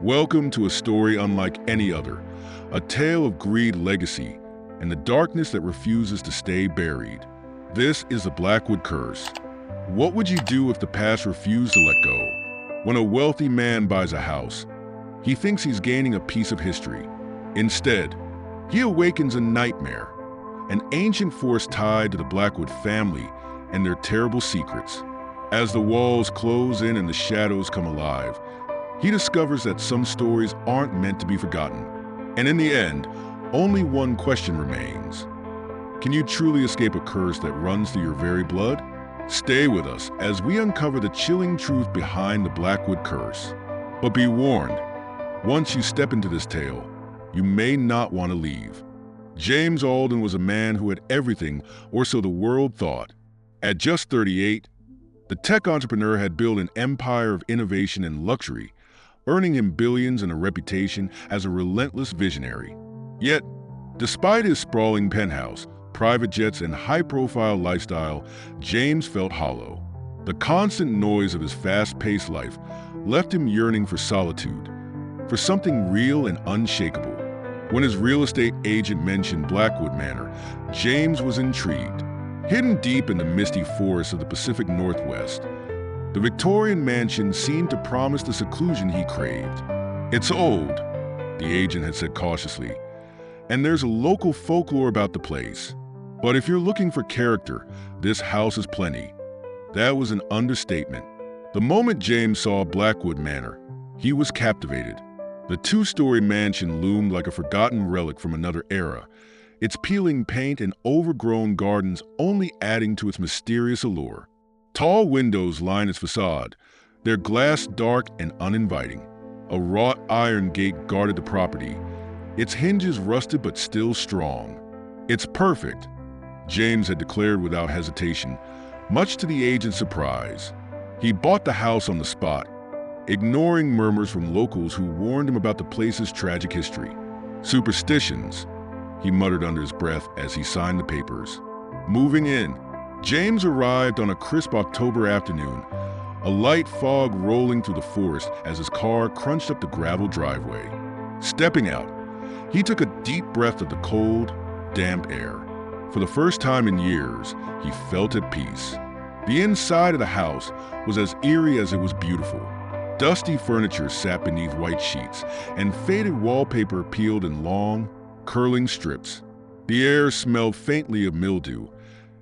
Welcome to a story unlike any other, a tale of greed, legacy, and the darkness that refuses to stay buried. This is the Blackwood Curse. What would you do if the past refused to let go? When a wealthy man buys a house, he thinks he's gaining a piece of history. Instead, he awakens a nightmare, an ancient force tied to the Blackwood family and their terrible secrets. As the walls close in and the shadows come alive, he discovers that some stories aren't meant to be forgotten. And in the end, only one question remains. Can you truly escape a curse that runs through your very blood? Stay with us as we uncover the chilling truth behind the Blackwood Curse. But be warned, once you step into this tale, you may not want to leave. James Alden was a man who had everything, or so the world thought. At just 38, the tech entrepreneur had built an empire of innovation and luxury, earning him billions and a reputation as a relentless visionary. Yet, despite his sprawling penthouse, private jets, and high-profile lifestyle, James felt hollow. The constant noise of his fast-paced life left him yearning for solitude, for something real and unshakable. When his real estate agent mentioned Blackwood Manor, James was intrigued. Hidden deep in the misty forests of the Pacific Northwest, the Victorian mansion seemed to promise the seclusion he craved. "It's old," the agent had said cautiously, "and there's a local folklore about the place. But if you're looking for character, this house is plenty." That was an understatement. The moment James saw Blackwood Manor, he was captivated. The two-story mansion loomed like a forgotten relic from another era, its peeling paint and overgrown gardens only adding to its mysterious allure. Tall windows line its facade, their glass dark and uninviting. A wrought iron gate guarded the property, its hinges rusted but still strong. "It's perfect," James had declared without hesitation, much to the agent's surprise. He bought the house on the spot, ignoring murmurs from locals who warned him about the place's tragic history. "Superstitions," he muttered under his breath as he signed the papers. Moving in, James arrived on a crisp October afternoon, a light fog rolling through the forest as his car crunched up the gravel driveway. Stepping out, he took a deep breath of the cold, damp air. For the first time in years, he felt at peace. The inside of the house was as eerie as it was beautiful. Dusty furniture sat beneath white sheets, and faded wallpaper peeled in long, curling strips. The air smelled faintly of mildew,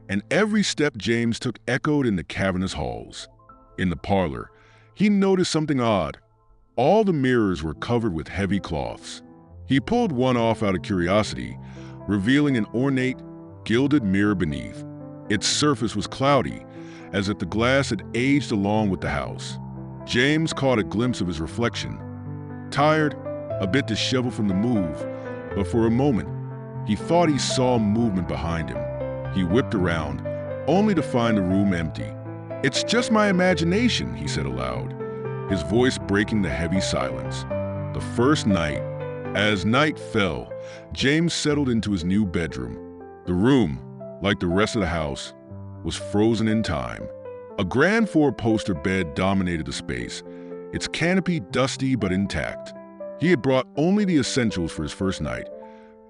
and every step James took echoed in the cavernous halls. In the parlor, he noticed something odd. All the mirrors were covered with heavy cloths. He pulled one off out of curiosity, revealing an ornate, gilded mirror beneath. Its surface was cloudy, as if the glass had aged along with the house. James caught a glimpse of his reflection. Tired, a bit disheveled from the move, but for a moment, he thought he saw movement behind him. He whipped around, only to find the room empty. "It's just my imagination," he said aloud, his voice breaking the heavy silence. The first night. As night fell, James settled into his new bedroom. The room, like the rest of the house, was frozen in time. A grand four-poster bed dominated the space, its canopy dusty but intact. He had brought only the essentials for his first night,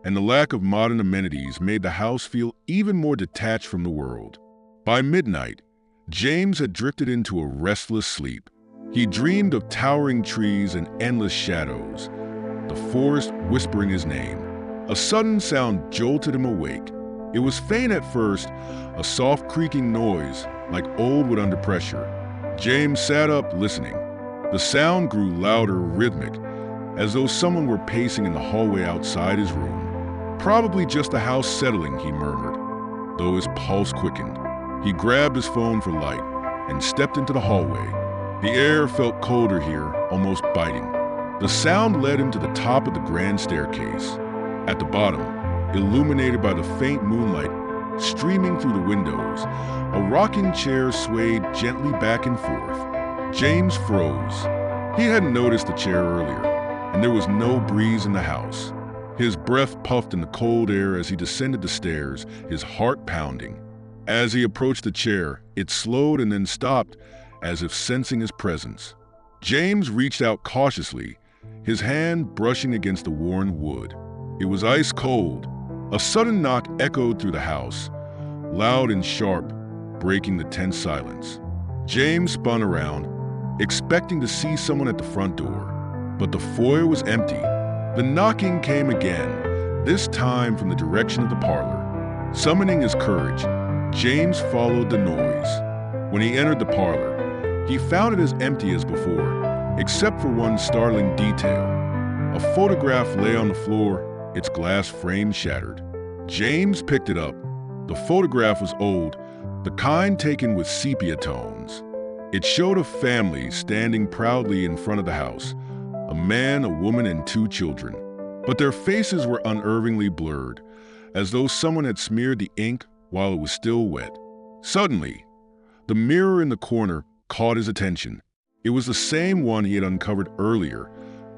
and the lack of modern amenities made the house feel even more detached from the world. By midnight, James had drifted into a restless sleep. He dreamed of towering trees and endless shadows, the forest whispering his name. A sudden sound jolted him awake. It was faint at first, a soft creaking noise, like old wood under pressure. James sat up, listening. The sound grew louder, rhythmic, as though someone were pacing in the hallway outside his room. "Probably just the house settling," he murmured, though his pulse quickened. He grabbed his phone for light and stepped into the hallway. The air felt colder here, almost biting. The sound led him to the top of the grand staircase. At the bottom, illuminated by the faint moonlight streaming through the windows, a rocking chair swayed gently back and forth. James froze. He hadn't noticed the chair earlier, and there was no breeze in the house. His breath puffed in the cold air as he descended the stairs, his heart pounding. As he approached the chair, it slowed and then stopped, as if sensing his presence. James reached out cautiously, his hand brushing against the worn wood. It was ice cold. A sudden knock echoed through the house, loud and sharp, breaking the tense silence. James spun around, expecting to see someone at the front door, but the foyer was empty. The knocking came again, this time from the direction of the parlor. Summoning his courage, James followed the noise. When he entered the parlor, he found it as empty as before, except for one startling detail. A photograph lay on the floor, its glass frame shattered. James picked it up. The photograph was old, the kind taken with sepia tones. It showed a family standing proudly in front of the house, a man, a woman, and 2 children. But their faces were unnervingly blurred, as though someone had smeared the ink while it was still wet. Suddenly, the mirror in the corner caught his attention. It was the same one he had uncovered earlier,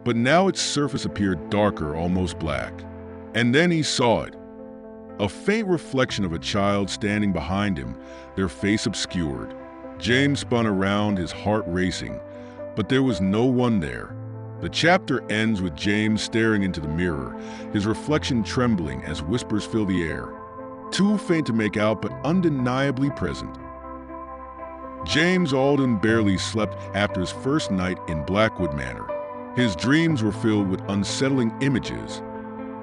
but now its surface appeared darker, almost black. And then he saw it. A faint reflection of a child standing behind him, their face obscured. James spun around, his heart racing, but there was no one there. The chapter ends with James staring into the mirror, his reflection trembling as whispers fill the air. Too faint to make out, but undeniably present. James Alden barely slept after his first night in Blackwood Manor. His dreams were filled with unsettling images.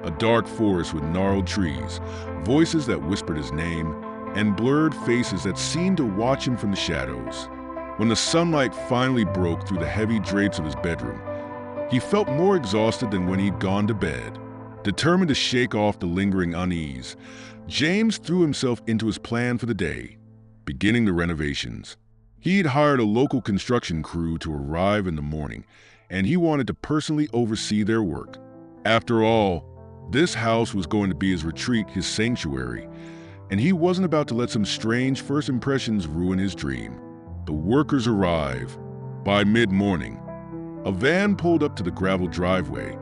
A dark forest with gnarled trees, voices that whispered his name, and blurred faces that seemed to watch him from the shadows. When the sunlight finally broke through the heavy drapes of his bedroom, he felt more exhausted than when he'd gone to bed. Determined to shake off the lingering unease, James threw himself into his plan for the day, beginning the renovations. He'd hired a local construction crew to arrive in the morning, and he wanted to personally oversee their work. After all, this house was going to be his retreat, his sanctuary, and he wasn't about to let some strange first impressions ruin his dream. The workers arrive. By mid-morning, a van pulled up to the gravel driveway,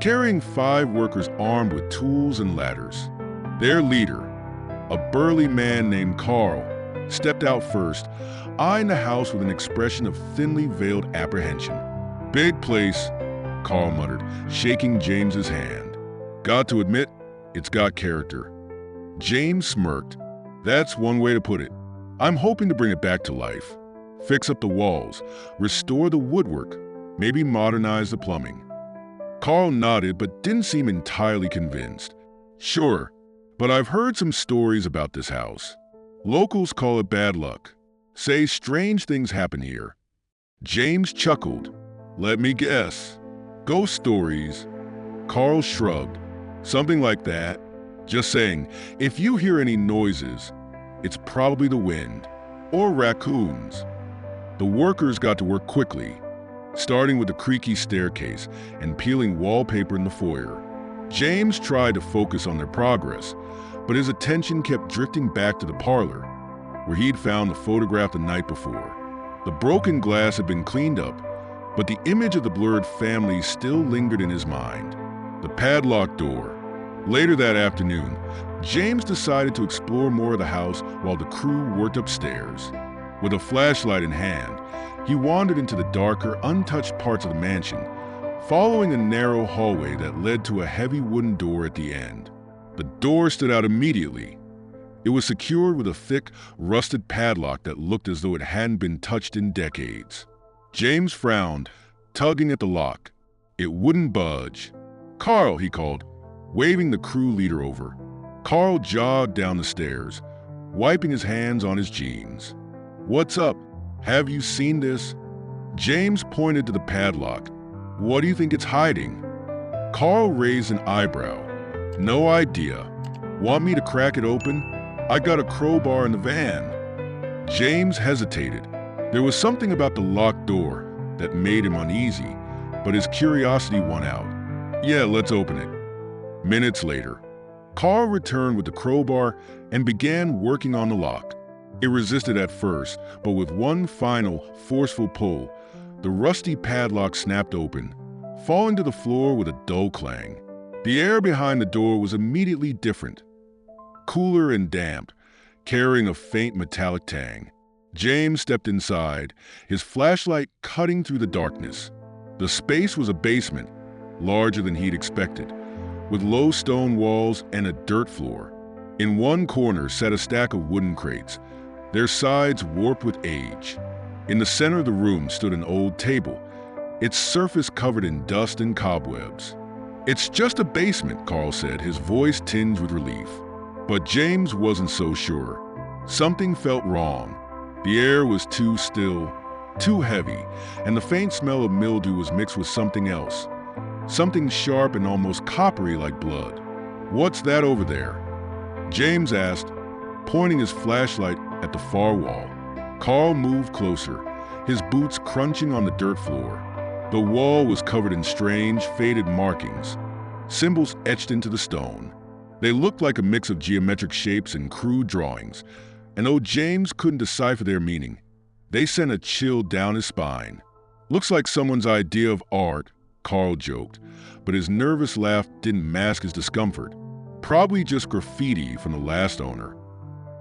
carrying 5 workers armed with tools and ladders. Their leader, a burly man named Carl, stepped out first, eyeing the house with an expression of thinly veiled apprehension. "Big place," Carl muttered, shaking James's hand. "Got to admit, it's got character." James smirked. "That's one way to put it. I'm hoping to bring it back to life. Fix up the walls, restore the woodwork, maybe modernize the plumbing." Carl nodded but didn't seem entirely convinced. "Sure, but I've heard some stories about this house. Locals call it bad luck. Say strange things happen here." James chuckled. "Let me guess. Ghost stories?" Carl shrugged. "Something like that. Just saying, if you hear any noises, it's probably the wind or raccoons." The workers got to work quickly, starting with the creaky staircase and peeling wallpaper in the foyer. James tried to focus on their progress, but his attention kept drifting back to the parlor, where he'd found the photograph the night before. The broken glass had been cleaned up, but the image of the blurred family still lingered in his mind. The padlocked door. Later that afternoon, James decided to explore more of the house while the crew worked upstairs. With a flashlight in hand, he wandered into the darker, untouched parts of the mansion, following a narrow hallway that led to a heavy wooden door at the end. The door stood out immediately. It was secured with a thick, rusted padlock that looked as though it hadn't been touched in decades. James frowned, tugging at the lock. It wouldn't budge. "Carl," he called, waving the crew leader over. Carl jogged down the stairs, wiping his hands on his jeans. "What's up? Have you seen this?" James pointed to the padlock. "What do you think it's hiding?" Carl raised an eyebrow. "No idea. Want me to crack it open? I got a crowbar in the van." James hesitated. There was something about the locked door that made him uneasy, but his curiosity won out. "Yeah, let's open it." Minutes later, Carl returned with the crowbar and began working on the lock. It resisted at first, but with one final, forceful pull, the rusty padlock snapped open, falling to the floor with a dull clang. The air behind the door was immediately different, cooler and damp, carrying a faint metallic tang. James stepped inside, his flashlight cutting through the darkness. The space was a basement, larger than he'd expected, with low stone walls and a dirt floor. In one corner sat a stack of wooden crates, their sides warped with age. In the center of the room stood an old table, its surface covered in dust and cobwebs. "It's just a basement," Carl said, his voice tinged with relief. But James wasn't so sure. Something felt wrong. The air was too still, too heavy, and the faint smell of mildew was mixed with something else. Something sharp and almost coppery like blood. "What's that over there?" James asked, pointing his flashlight at the far wall. Carl moved closer, his boots crunching on the dirt floor. The wall was covered in strange, faded markings, symbols etched into the stone. They looked like a mix of geometric shapes and crude drawings, and though James couldn't decipher their meaning, they sent a chill down his spine. "Looks like someone's idea of art," Carl joked, but his nervous laugh didn't mask his discomfort. "Probably just graffiti from the last owner."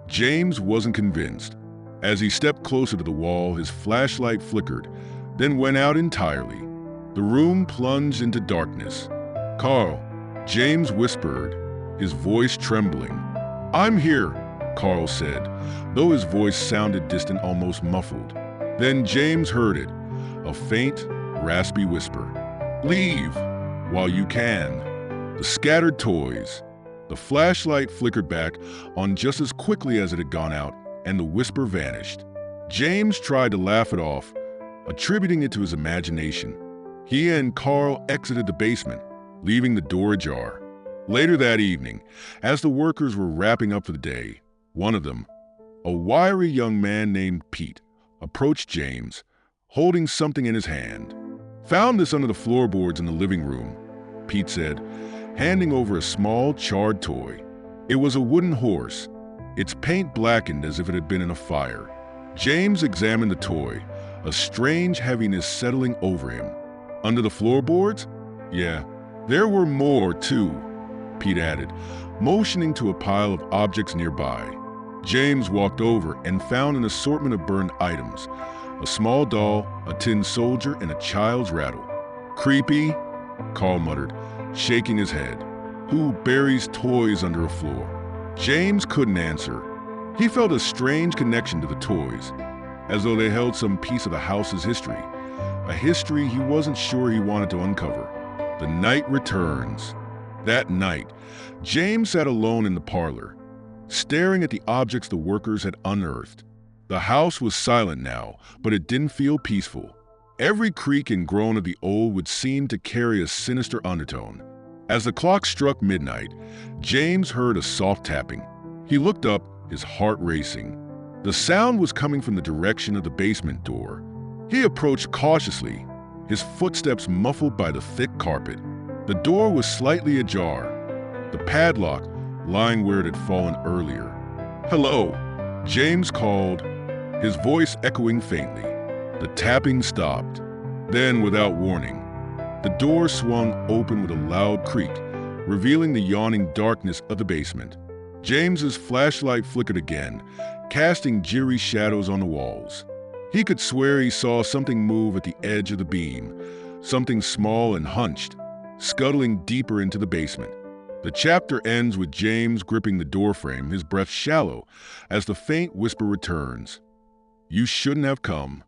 James wasn't convinced. As he stepped closer to the wall, his flashlight flickered, then went out entirely. The room plunged into darkness. "Carl," James whispered, his voice trembling. "I'm here," Carl said, though his voice sounded distant, almost muffled. Then James heard it, a faint, raspy whisper. "Leave, while you can." The scattered toys. The flashlight flickered back on just as quickly as it had gone out, and the whisper vanished. James tried to laugh it off, attributing it to his imagination. He and Carl exited the basement, leaving the door ajar. Later that evening, as the workers were wrapping up for the day, one of them, a wiry young man named Pete, approached James, holding something in his hand. "Found this under the floorboards in the living room," Pete said, handing over a small, charred toy. It was a wooden horse, its paint blackened as if it had been in a fire. James examined the toy, a strange heaviness settling over him. "Under the floorboards?" "Yeah. There were more, too," Pete added, motioning to a pile of objects nearby. James walked over and found an assortment of burned items, a small doll, a tin soldier, and a child's rattle. "Creepy," Carl muttered, shaking his head. "Who buries toys under a floor?" James couldn't answer. He felt a strange connection to the toys, as though they held some piece of the house's history, a history he wasn't sure he wanted to uncover. The night returns. That night, James sat alone in the parlor, staring at the objects the workers had unearthed. The house was silent now, but it didn't feel peaceful. Every creak and groan of the old would seem to carry a sinister undertone. As the clock struck midnight, James heard a soft tapping. He looked up, his heart racing. The sound was coming from the direction of the basement door. He approached cautiously, his footsteps muffled by the thick carpet. The door was slightly ajar, the padlock lying where it had fallen earlier. "Hello," James called, his voice echoing faintly. The tapping stopped. Then, without warning, the door swung open with a loud creak, revealing the yawning darkness of the basement. James's flashlight flickered again, casting dreary shadows on the walls. He could swear he saw something move at the edge of the beam, something small and hunched, scuttling deeper into the basement. The chapter ends with James gripping the doorframe, his breath shallow, as the faint whisper returns. "You shouldn't have come."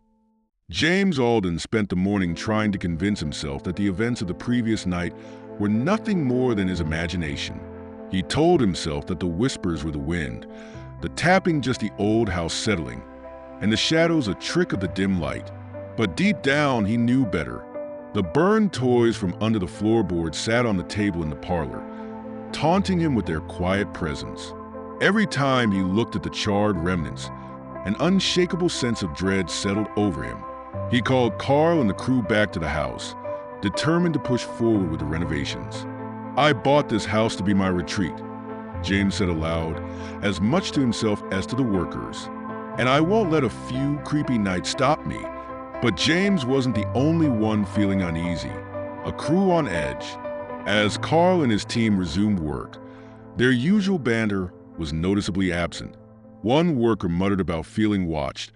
James Alden spent the morning trying to convince himself that the events of the previous night were nothing more than his imagination. He told himself that the whispers were the wind, the tapping just the old house settling, and the shadows a trick of the dim light. But deep down, he knew better. The burned toys from under the floorboards sat on the table in the parlor, taunting him with their quiet presence. Every time he looked at the charred remnants, an unshakable sense of dread settled over him. He called Carl and the crew back to the house, determined to push forward with the renovations. "I bought this house to be my retreat," James said aloud, as much to himself as to the workers. "And I won't let a few creepy nights stop me." But James wasn't the only one feeling uneasy, a crew on edge. As Carl and his team resumed work, their usual banter was noticeably absent. One worker muttered about feeling watched,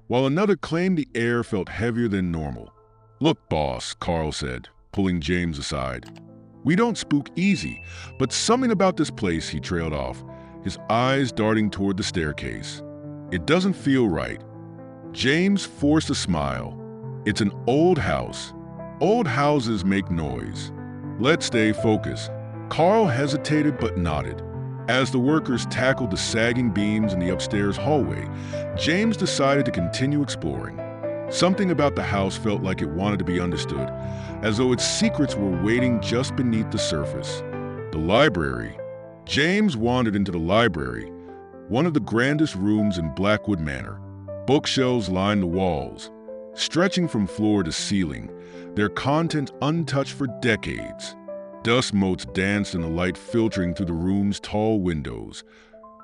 while another claimed the air felt heavier than normal. "Look, boss," Carl said, pulling James aside. "We don't spook easy, but something about this place," he trailed off, his eyes darting toward the staircase. "It doesn't feel right." James forced a smile. "It's an old house. Old houses make noise. Let's stay focused." Carl hesitated but nodded. As the workers tackled the sagging beams in the upstairs hallway, James decided to continue exploring. Something about the house felt like it wanted to be understood, as though its secrets were waiting just beneath the surface. The library. James wandered into the library, one of the grandest rooms in Blackwood Manor. Bookshelves lined the walls, stretching from floor to ceiling, their content untouched for decades. Dust motes danced in the light filtering through the room's tall windows,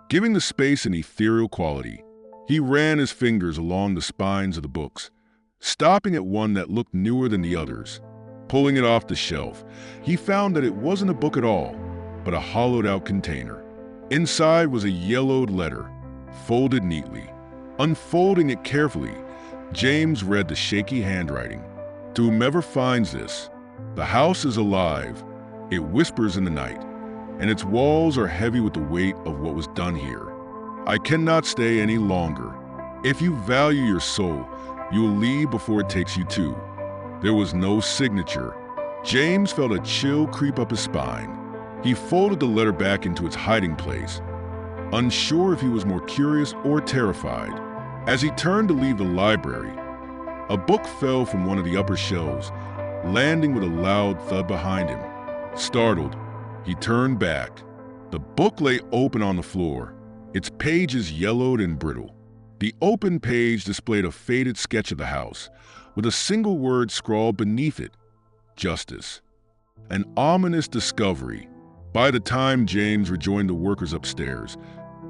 giving the space an ethereal quality. He ran his fingers along the spines of the books, stopping at one that looked newer than the others. Pulling it off the shelf, he found that it wasn't a book at all, but a hollowed-out container. Inside was a yellowed letter, folded neatly. Unfolding it carefully, James read the shaky handwriting. "To whomever finds this, the house is alive. It whispers in the night, and its walls are heavy with the weight of what was done here. I cannot stay any longer. If you value your soul, you will leave before it takes you too." There was no signature. James felt a chill creep up his spine. He folded the letter back into its hiding place, unsure if he was more curious or terrified. As he turned to leave the library, a book fell from one of the upper shelves, landing with a loud thud behind him. Startled, he turned back. The book lay open on the floor, its pages yellowed and brittle. The open page displayed a faded sketch of the house, with a single word scrawled beneath it: "Justice." An ominous discovery. By the time James rejoined the workers upstairs,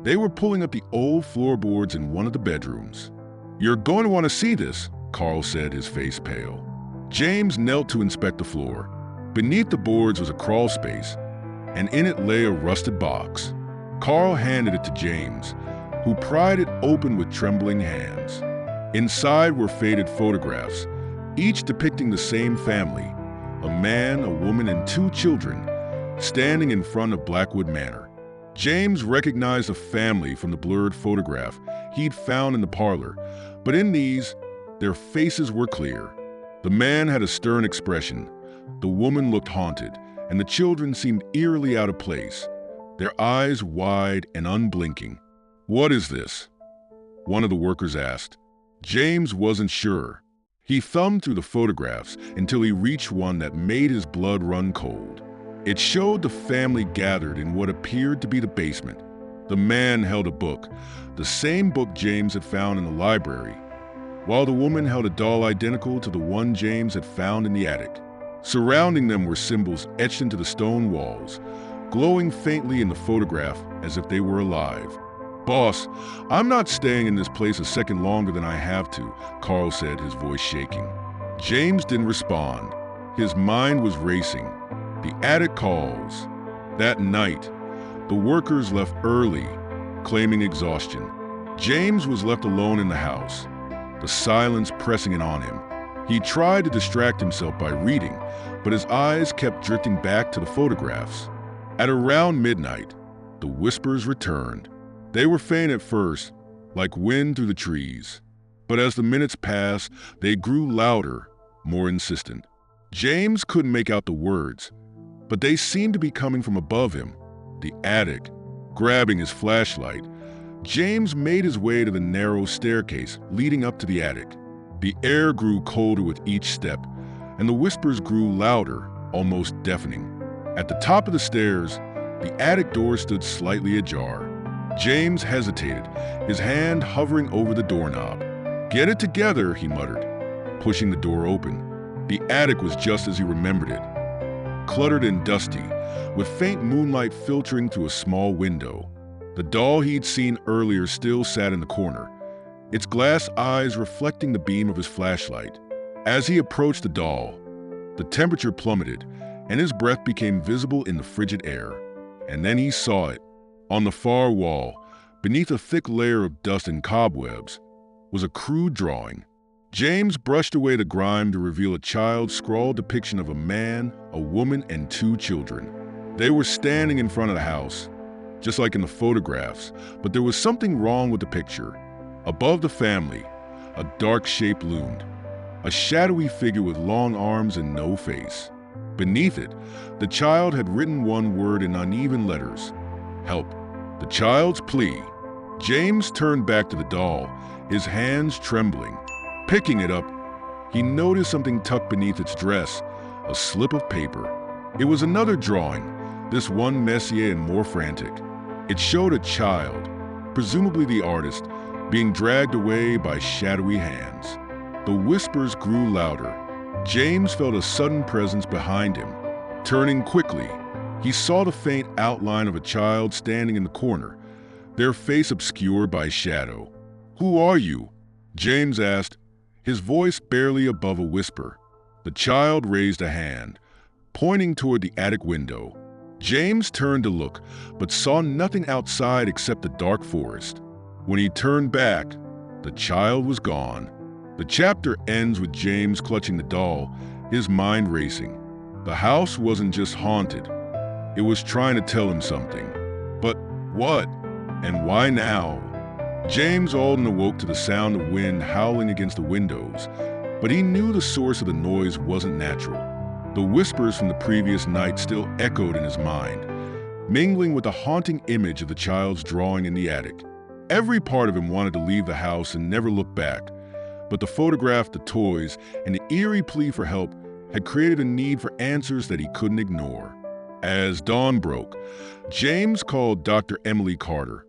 they were pulling up the old floorboards in one of the bedrooms. "You're going to want to see this," Carl said, his face pale. James knelt to inspect the floor. Beneath the boards was a crawl space, and in it lay a rusted box. Carl handed it to James, who pried it open with trembling hands. Inside were faded photographs, each depicting the same family, a man, a woman, and 2 children, standing in front of Blackwood Manor. James recognized a family from the blurred photograph he'd found in the parlor, but in these, their faces were clear. The man had a stern expression, the woman looked haunted, and the children seemed eerily out of place, their eyes wide and unblinking. "What is this?" one of the workers asked. James wasn't sure. He thumbed through the photographs until he reached one that made his blood run cold. It showed the family gathered in what appeared to be the basement. The man held a book, the same book James had found in the library, while the woman held a doll identical to the one James had found in the attic. Surrounding them were symbols etched into the stone walls, glowing faintly in the photograph as if they were alive. "Boss, I'm not staying in this place a second longer than I have to," Carl said, his voice shaking. James didn't respond. His mind was racing. The attic calls. That night, the workers left early, claiming exhaustion. James was left alone in the house, the silence pressing in on him. He tried to distract himself by reading, but his eyes kept drifting back to the photographs. At around midnight, the whispers returned. They were faint at first, like wind through the trees. But as the minutes passed, they grew louder, more insistent. James couldn't make out the words, but they seemed to be coming from above him, the attic. Grabbing his flashlight, James made his way to the narrow staircase leading up to the attic. The air grew colder with each step, and the whispers grew louder, almost deafening. At the top of the stairs, the attic door stood slightly ajar. James hesitated, his hand hovering over the doorknob. "Get it together," he muttered, pushing the door open. The attic was just as he remembered it, cluttered and dusty, with faint moonlight filtering through a small window. The doll he'd seen earlier still sat in the corner, its glass eyes reflecting the beam of his flashlight. As he approached the doll, the temperature plummeted, and his breath became visible in the frigid air. And then he saw it. On the far wall, beneath a thick layer of dust and cobwebs, was a crude drawing. James brushed away the grime to reveal a child-scrawled depiction of a man, a woman, and two children. They were standing in front of the house, just like in the photographs, but there was something wrong with the picture. Above the family, a dark shape loomed, a shadowy figure with long arms and no face. Beneath it, the child had written one word in uneven letters: help. The child's plea. James turned back to the doll, his hands trembling. Picking it up, he noticed something tucked beneath its dress, a slip of paper. It was another drawing, this one messier and more frantic. It showed a child, presumably the artist, being dragged away by shadowy hands. The whispers grew louder. James felt a sudden presence behind him. Turning quickly, he saw the faint outline of a child standing in the corner, their face obscured by shadow. "Who are you?" James asked, his voice barely above a whisper. The child raised a hand, pointing toward the attic window. James turned to look, but saw nothing outside except the dark forest. When he turned back, the child was gone. The chapter ends with James clutching the doll, his mind racing. The house wasn't just haunted. It was trying to tell him something. But what? And why now? James Alden awoke to the sound of wind howling against the windows, but he knew the source of the noise wasn't natural. The whispers from the previous night still echoed in his mind, mingling with the haunting image of the child's drawing in the attic. Every part of him wanted to leave the house and never look back, but the photograph, the toys, and the eerie plea for help had created a need for answers that he couldn't ignore. As dawn broke, James called Dr. Emily Carter,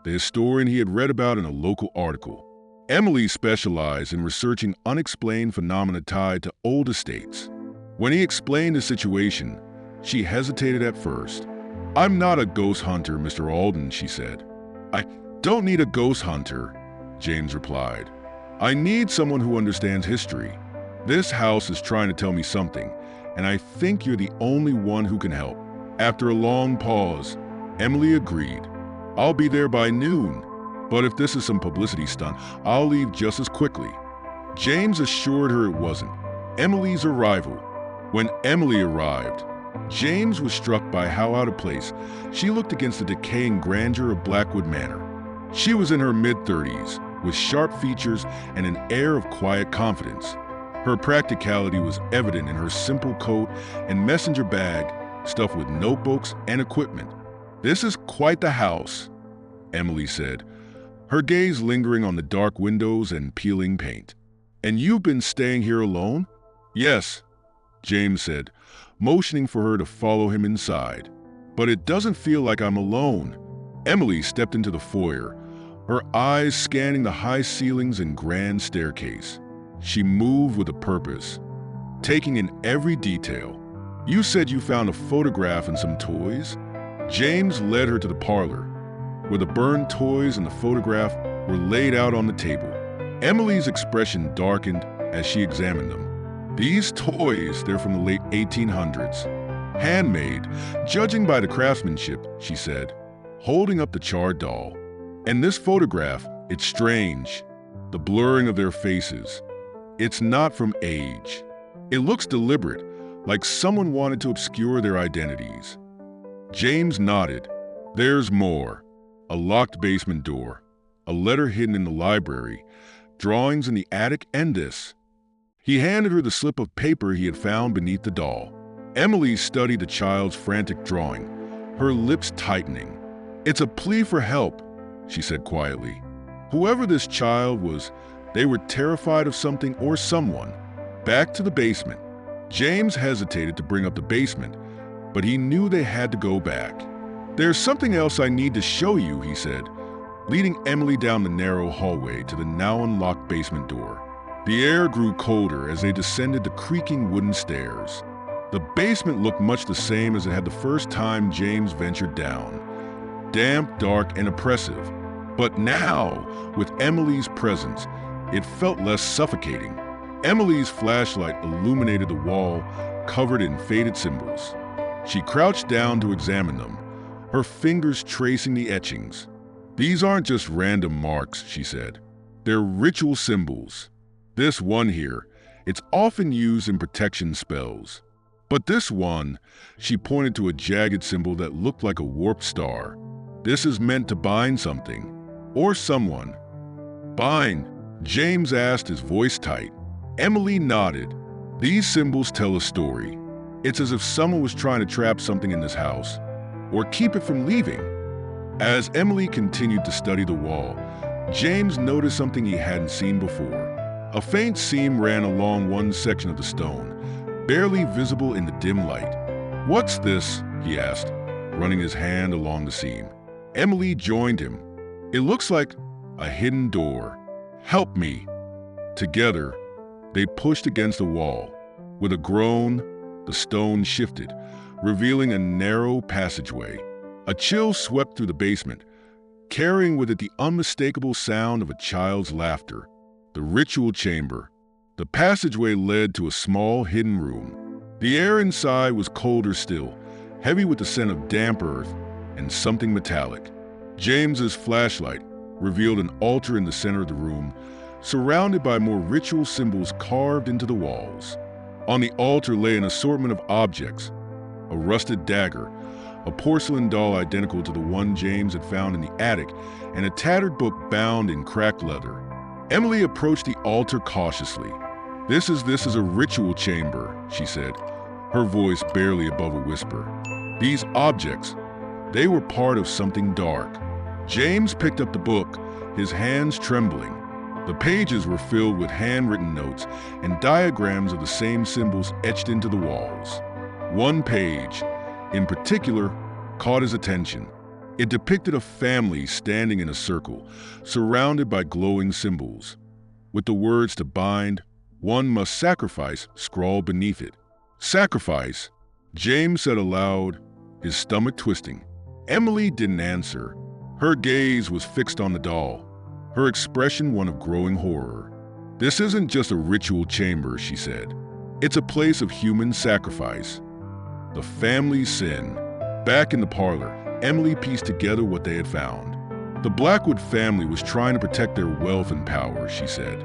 the historian he had read about in a local article. Emily specialized in researching unexplained phenomena tied to old estates. When he explained the situation, she hesitated at first. "I'm not a ghost hunter, Mr. Alden," she said. "I don't need a ghost hunter," James replied. "I need someone who understands history. This house is trying to tell me something, and I think you're the only one who can help." After a long pause, Emily agreed. "I'll be there by noon, but if this is some publicity stunt, I'll leave just as quickly." James assured her it wasn't. Emily's arrival. When Emily arrived, James was struck by how out of place she looked against the decaying grandeur of Blackwood Manor. She was in her mid-30s, with sharp features and an air of quiet confidence. Her practicality was evident in her simple coat and messenger bag stuffed with notebooks and equipment. "This is quite the house," Emily said, her gaze lingering on the dark windows and peeling paint. "And you've been staying here alone?" "Yes," James said, motioning for her to follow him inside. "But it doesn't feel like I'm alone." Emily stepped into the foyer, her eyes scanning the high ceilings and grand staircase. She moved with a purpose, taking in every detail. "You said you found a photograph and some toys?" James led her to the parlor, where the burned toys and the photograph were laid out on the table. Emily's expression darkened as she examined them. "These toys, they're from the late 1800s. Handmade, judging by the craftsmanship," she said, holding up the charred doll. "And this photograph, it's strange. The blurring of their faces. It's not from age. It looks deliberate, like someone wanted to obscure their identities." James nodded. "There's more. A locked basement door, a letter hidden in the library, drawings in the attic, and this." He handed her the slip of paper he had found beneath the doll. Emily studied the child's frantic drawing, her lips tightening. "It's a plea for help," she said quietly. Whoever this child was, they were terrified of something or someone. Back to the basement. James hesitated to bring up the basement, but he knew they had to go back. "There's something else I need to show you," he said, leading Emily down the narrow hallway to the now unlocked basement door. The air grew colder as they descended the creaking wooden stairs. The basement looked much the same as it had the first time James ventured down. Damp, dark, and oppressive. But now, with Emily's presence, it felt less suffocating. Emily's flashlight illuminated the wall covered in faded symbols. She crouched down to examine them, her fingers tracing the etchings. "These aren't just random marks," she said. "They're ritual symbols. This one here, it's often used in protection spells. But this one, she pointed to a jagged symbol that looked like a warped star. This is meant to bind something, or someone. Bind? James asked, his voice tight. Emily nodded. These symbols tell a story. It's as if someone was trying to trap something in this house, or keep it from leaving. As Emily continued to study the wall, James noticed something he hadn't seen before. A faint seam ran along one section of the stone, barely visible in the dim light. "What's this?" he asked, running his hand along the seam. Emily joined him. "It looks like a hidden door. Help me." Together, they pushed against the wall. With a groan, the stone shifted, revealing a narrow passageway. A chill swept through the basement, carrying with it the unmistakable sound of a child's laughter. The ritual chamber. The passageway led to a small hidden room. The air inside was colder still, heavy with the scent of damp earth and something metallic. James's flashlight revealed an altar in the center of the room, surrounded by more ritual symbols carved into the walls. On the altar lay an assortment of objects: a rusted dagger, a porcelain doll identical to the one James had found in the attic, and a tattered book bound in cracked leather. Emily approached the altar cautiously. This is a ritual chamber," she said, her voice barely above a whisper. "These objects, they were part of something dark." James picked up the book, his hands trembling. The pages were filled with handwritten notes and diagrams of the same symbols etched into the walls. One page, in particular, caught his attention. It depicted a family standing in a circle, surrounded by glowing symbols. With the words "to bind, one must sacrifice" scrawled beneath it. "Sacrifice," James said aloud, his stomach twisting. Emily didn't answer. Her gaze was fixed on the doll, her expression one of growing horror. "This isn't just a ritual chamber," she said. "It's a place of human sacrifice. The family's sin." Back in the parlor, Emily pieced together what they had found. The Blackwood family was trying to protect their wealth and power, she said.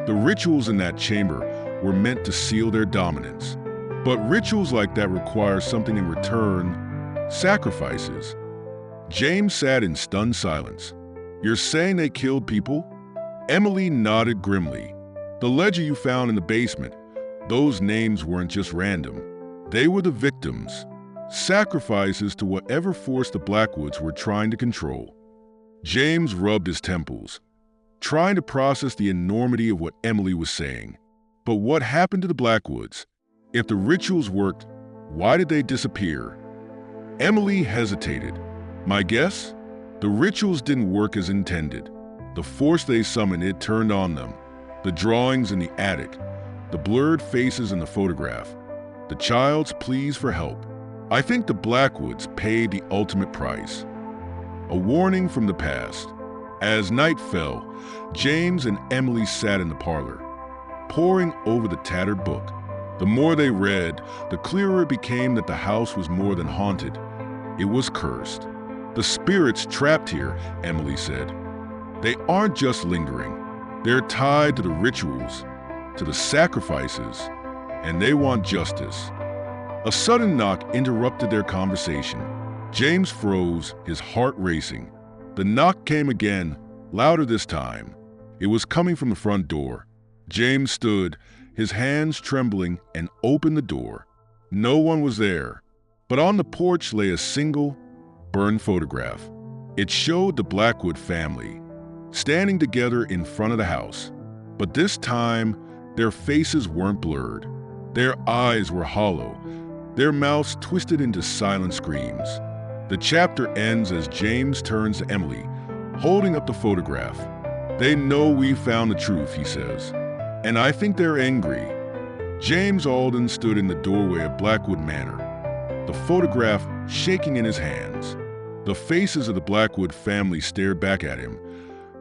The rituals in that chamber were meant to seal their dominance. But rituals like that require something in return: sacrifices. James sat in stunned silence. "You're saying they killed people?" Emily nodded grimly. "The ledger you found in the basement, those names weren't just random. They were the victims. Sacrifices to whatever force the Blackwoods were trying to control." James rubbed his temples, trying to process the enormity of what Emily was saying. But what happened to the Blackwoods? If the rituals worked, why did they disappear? Emily hesitated. "My guess? The rituals didn't work as intended. The force they summoned, it turned on them. The drawings in the attic, the blurred faces in the photograph, the child's pleas for help. I think the Blackwoods paid the ultimate price." A warning from the past. As night fell, James and Emily sat in the parlor, poring over the tattered book. The more they read, the clearer it became that the house was more than haunted. It was cursed. "The spirits trapped here," Emily said. "They aren't just lingering. They're tied to the rituals, to the sacrifices, and they want justice." A sudden knock interrupted their conversation. James froze, his heart racing. The knock came again, louder this time. It was coming from the front door. James stood, his hands trembling, and opened the door. No one was there, but on the porch lay a single, burned photograph. It showed the Blackwood family, standing together in front of the house. But this time, their faces weren't blurred. Their eyes were hollow, their mouths twisted into silent screams. The chapter ends as James turns to Emily, holding up the photograph. "They know we found the truth," he says, "and I think they're angry." James Alden stood in the doorway of Blackwood Manor, the photograph shaking in his hands. The faces of the Blackwood family stared back at him,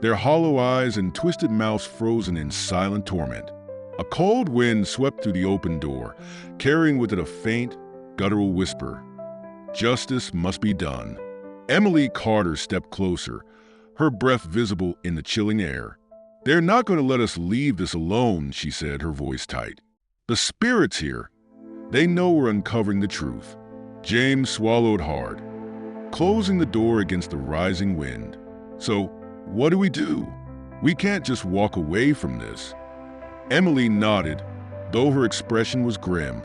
their hollow eyes and twisted mouths frozen in silent torment. A cold wind swept through the open door, carrying with it a faint, guttural whisper. Justice must be done. Emily Carter stepped closer, her breath visible in the chilling air. They're not going to let us leave this alone, she said, her voice tight. The spirits here, they know we're uncovering the truth. James swallowed hard, closing the door against the rising wind. So, what do? We can't just walk away from this. Emily nodded, though her expression was grim.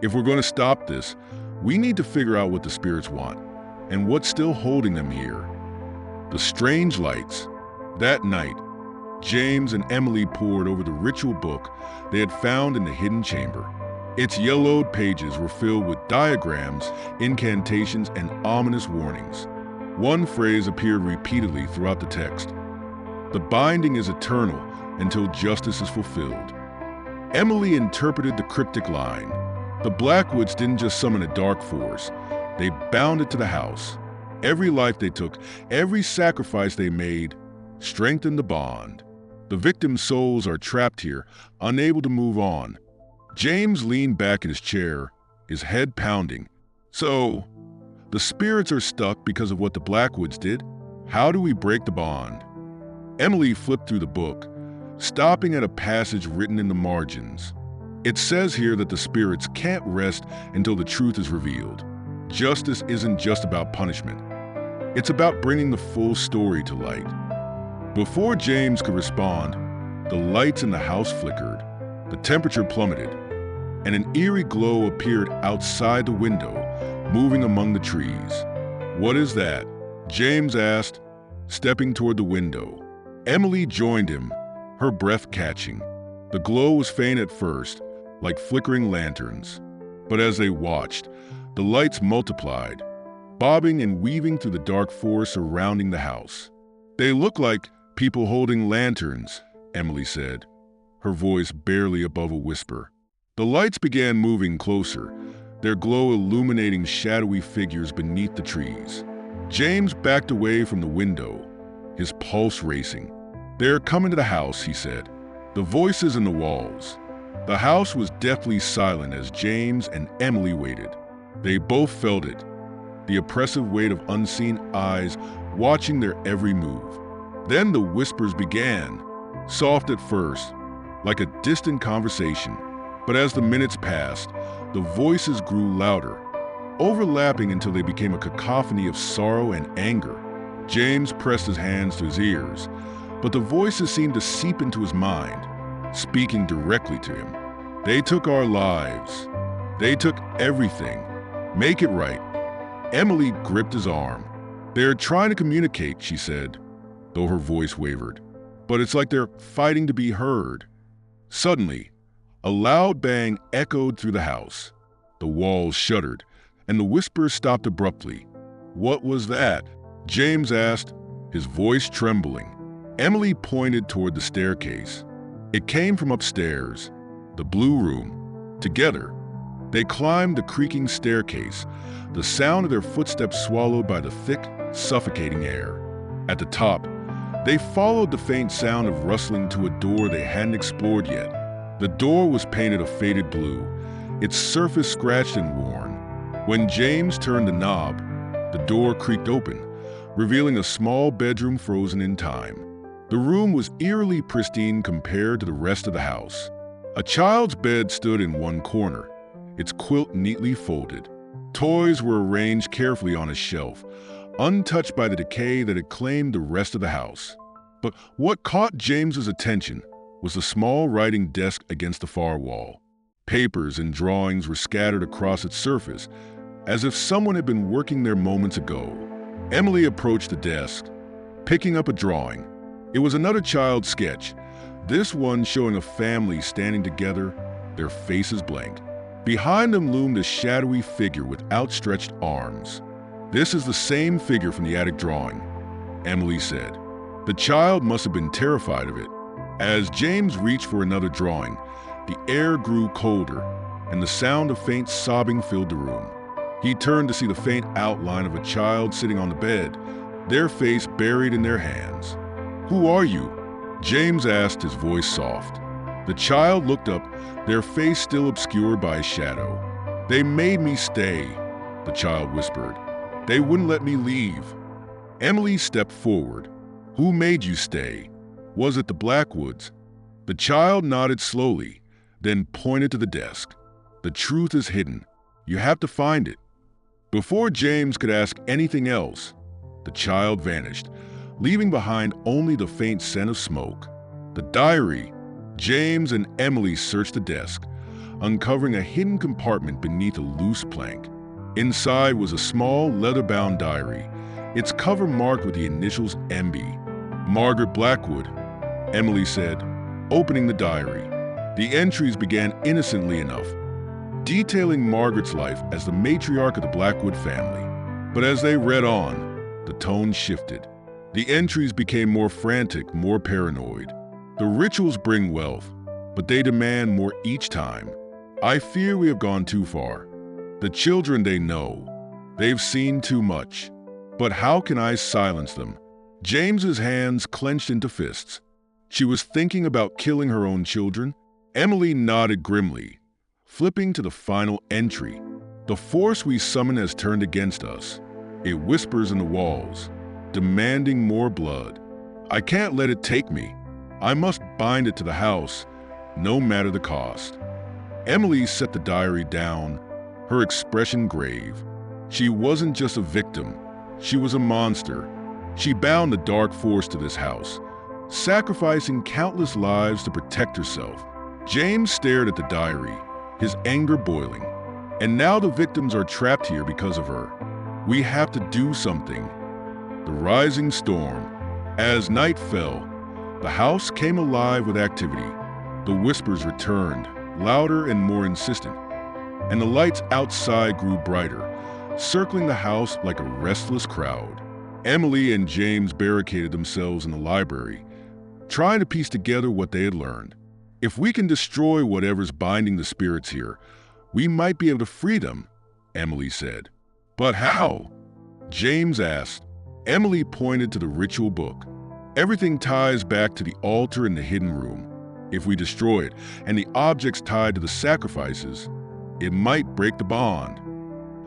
If we're going to stop this, we need to figure out what the spirits want and what's still holding them here. The strange lights. That night, James and Emily pored over the ritual book they had found in the hidden chamber. Its yellowed pages were filled with diagrams, incantations, and ominous warnings. One phrase appeared repeatedly throughout the text. The binding is eternal until justice is fulfilled. Emily interpreted the cryptic line. The Blackwoods didn't just summon a dark force, they bound it to the house. Every life they took, every sacrifice they made, strengthened the bond. The victims' souls are trapped here, unable to move on. James leaned back in his chair, his head pounding. So, the spirits are stuck because of what the Blackwoods did? How do we break the bond? Emily flipped through the book, stopping at a passage written in the margins. It says here that the spirits can't rest until the truth is revealed. Justice isn't just about punishment. It's about bringing the full story to light. Before James could respond, the lights in the house flickered, the temperature plummeted, and an eerie glow appeared outside the window, moving among the trees. "What is that?" James asked, stepping toward the window. Emily joined him, her breath catching. The glow was faint at first, like flickering lanterns. But as they watched, the lights multiplied, bobbing and weaving through the dark forest surrounding the house. "They look like people holding lanterns," Emily said, her voice barely above a whisper. The lights began moving closer, their glow illuminating shadowy figures beneath the trees. James backed away from the window, his pulse racing. "They're coming to the house," he said, the voices in the walls. The house was deathly silent as James and Emily waited. They both felt it, the oppressive weight of unseen eyes watching their every move. Then the whispers began, soft at first, like a distant conversation. But as the minutes passed, the voices grew louder, overlapping until they became a cacophony of sorrow and anger. James pressed his hands to his ears, but the voices seemed to seep into his mind, speaking directly to him. "They took our lives. They took everything. Make it right." Emily gripped his arm. "They're trying to communicate," she said, though her voice wavered. "But it's like they're fighting to be heard." Suddenly, a loud bang echoed through the house. The walls shuddered, and the whispers stopped abruptly. "What was that?" James asked, his voice trembling. Emily pointed toward the staircase. It came from upstairs, the blue room. Together, they climbed the creaking staircase, the sound of their footsteps swallowed by the thick, suffocating air. At the top, they followed the faint sound of rustling to a door they hadn't explored yet. The door was painted a faded blue, its surface scratched and worn. When James turned the knob, the door creaked open, revealing a small bedroom frozen in time. The room was eerily pristine compared to the rest of the house. A child's bed stood in one corner, its quilt neatly folded. Toys were arranged carefully on a shelf, untouched by the decay that had claimed the rest of the house. But what caught James's attention was the small writing desk against the far wall. Papers and drawings were scattered across its surface, as if someone had been working there moments ago. Emily approached the desk, picking up a drawing. It was another child's sketch, this one showing a family standing together, their faces blank. Behind them loomed a shadowy figure with outstretched arms. "This is the same figure from the attic drawing," Emily said. The child must have been terrified of it. As James reached for another drawing, the air grew colder, and the sound of faint sobbing filled the room. He turned to see the faint outline of a child sitting on the bed, their face buried in their hands. "Who are you?" James asked, his voice soft. The child looked up, their face still obscured by a shadow. "They made me stay," the child whispered. "They wouldn't let me leave." Emily stepped forward. "Who made you stay?" Was it the Blackwoods? The child nodded slowly, then pointed to the desk. The truth is hidden. You have to find it. Before James could ask anything else, the child vanished, leaving behind only the faint scent of smoke. The diary. James and Emily searched the desk, uncovering a hidden compartment beneath a loose plank. Inside was a small, leather-bound diary, its cover marked with the initials MB. Margaret Blackwood, Emily said, opening the diary. The entries began innocently enough, detailing Margaret's life as the matriarch of the Blackwood family. But as they read on, the tone shifted. The entries became more frantic, more paranoid. The rituals bring wealth, but they demand more each time. I fear we have gone too far. The children, they know. They've seen too much. But how can I silence them? James's hands clenched into fists. She was thinking about killing her own children. Emily nodded grimly, flipping to the final entry. The force we summon has turned against us. It whispers in the walls, demanding more blood. I can't let it take me. I must bind it to the house, no matter the cost. Emily set the diary down, her expression grave. She wasn't just a victim. She was a monster. She bound the dark force to this house, sacrificing countless lives to protect herself. James stared at the diary, his anger boiling. And now the victims are trapped here because of her. We have to do something. The rising storm. As night fell, the house came alive with activity. The whispers returned, louder and more insistent, and the lights outside grew brighter, circling the house like a restless crowd. Emily and James barricaded themselves in the library, trying to piece together what they had learned. If we can destroy whatever's binding the spirits here, we might be able to free them, Emily said. But how? James asked. Emily pointed to the ritual book. Everything ties back to the altar in the hidden room. If we destroy it, and the objects tied to the sacrifices, it might break the bond.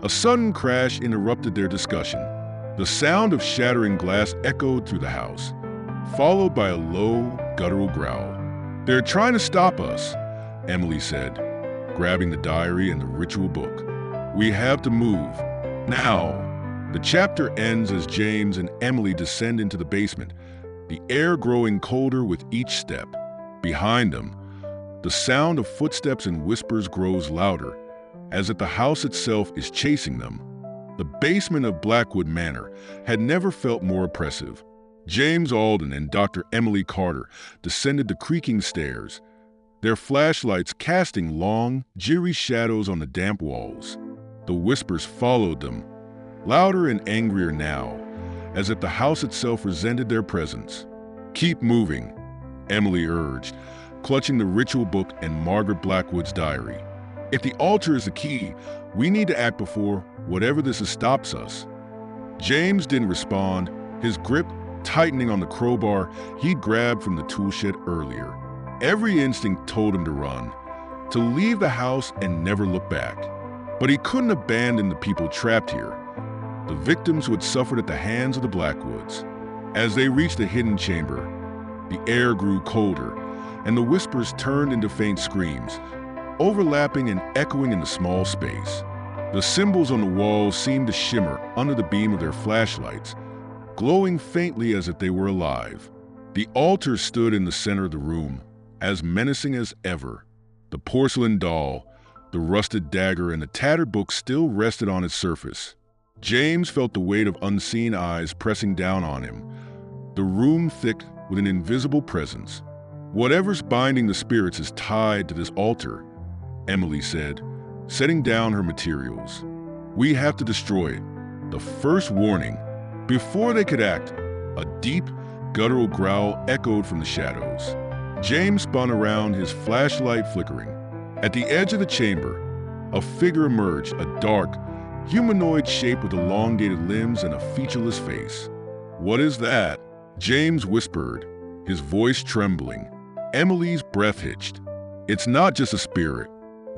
A sudden crash interrupted their discussion. The sound of shattering glass echoed through the house, followed by a low, guttural growl. They're trying to stop us, Emily said, grabbing the diary and the ritual book. We have to move. Now. The chapter ends as James and Emily descend into the basement, the air growing colder with each step. Behind them, the sound of footsteps and whispers grows louder, as if the house itself is chasing them. The basement of Blackwood Manor had never felt more oppressive. James Alden and Dr. Emily Carter descended the creaking stairs, their flashlights casting long, dreary shadows on the damp walls. The whispers followed them, louder and angrier now, as if the house itself resented their presence. Keep moving, Emily urged, clutching the ritual book and Margaret Blackwood's diary. If the altar is the key, we need to act before whatever this is stops us. James didn't respond, his grip tightening on the crowbar he'd grabbed from the tool shed earlier. Every instinct told him to run, to leave the house and never look back. But he couldn't abandon the people trapped here, the victims who had suffered at the hands of the Blackwoods. As they reached the hidden chamber, the air grew colder, and the whispers turned into faint screams, overlapping and echoing in the small space. The symbols on the walls seemed to shimmer under the beam of their flashlights, glowing faintly as if they were alive. The altar stood in the center of the room, as menacing as ever. The porcelain doll, the rusted dagger, and the tattered book still rested on its surface. James felt the weight of unseen eyes pressing down on him, the room thick with an invisible presence. Whatever's binding the spirits is tied to this altar, Emily said, setting down her materials. We have to destroy it. The first warning. Before they could act, a deep, guttural growl echoed from the shadows. James spun around, his flashlight flickering. At the edge of the chamber, a figure emerged, a dark, humanoid shape with elongated limbs and a featureless face. What is that? James whispered, his voice trembling. Emily's breath hitched. It's not just a spirit.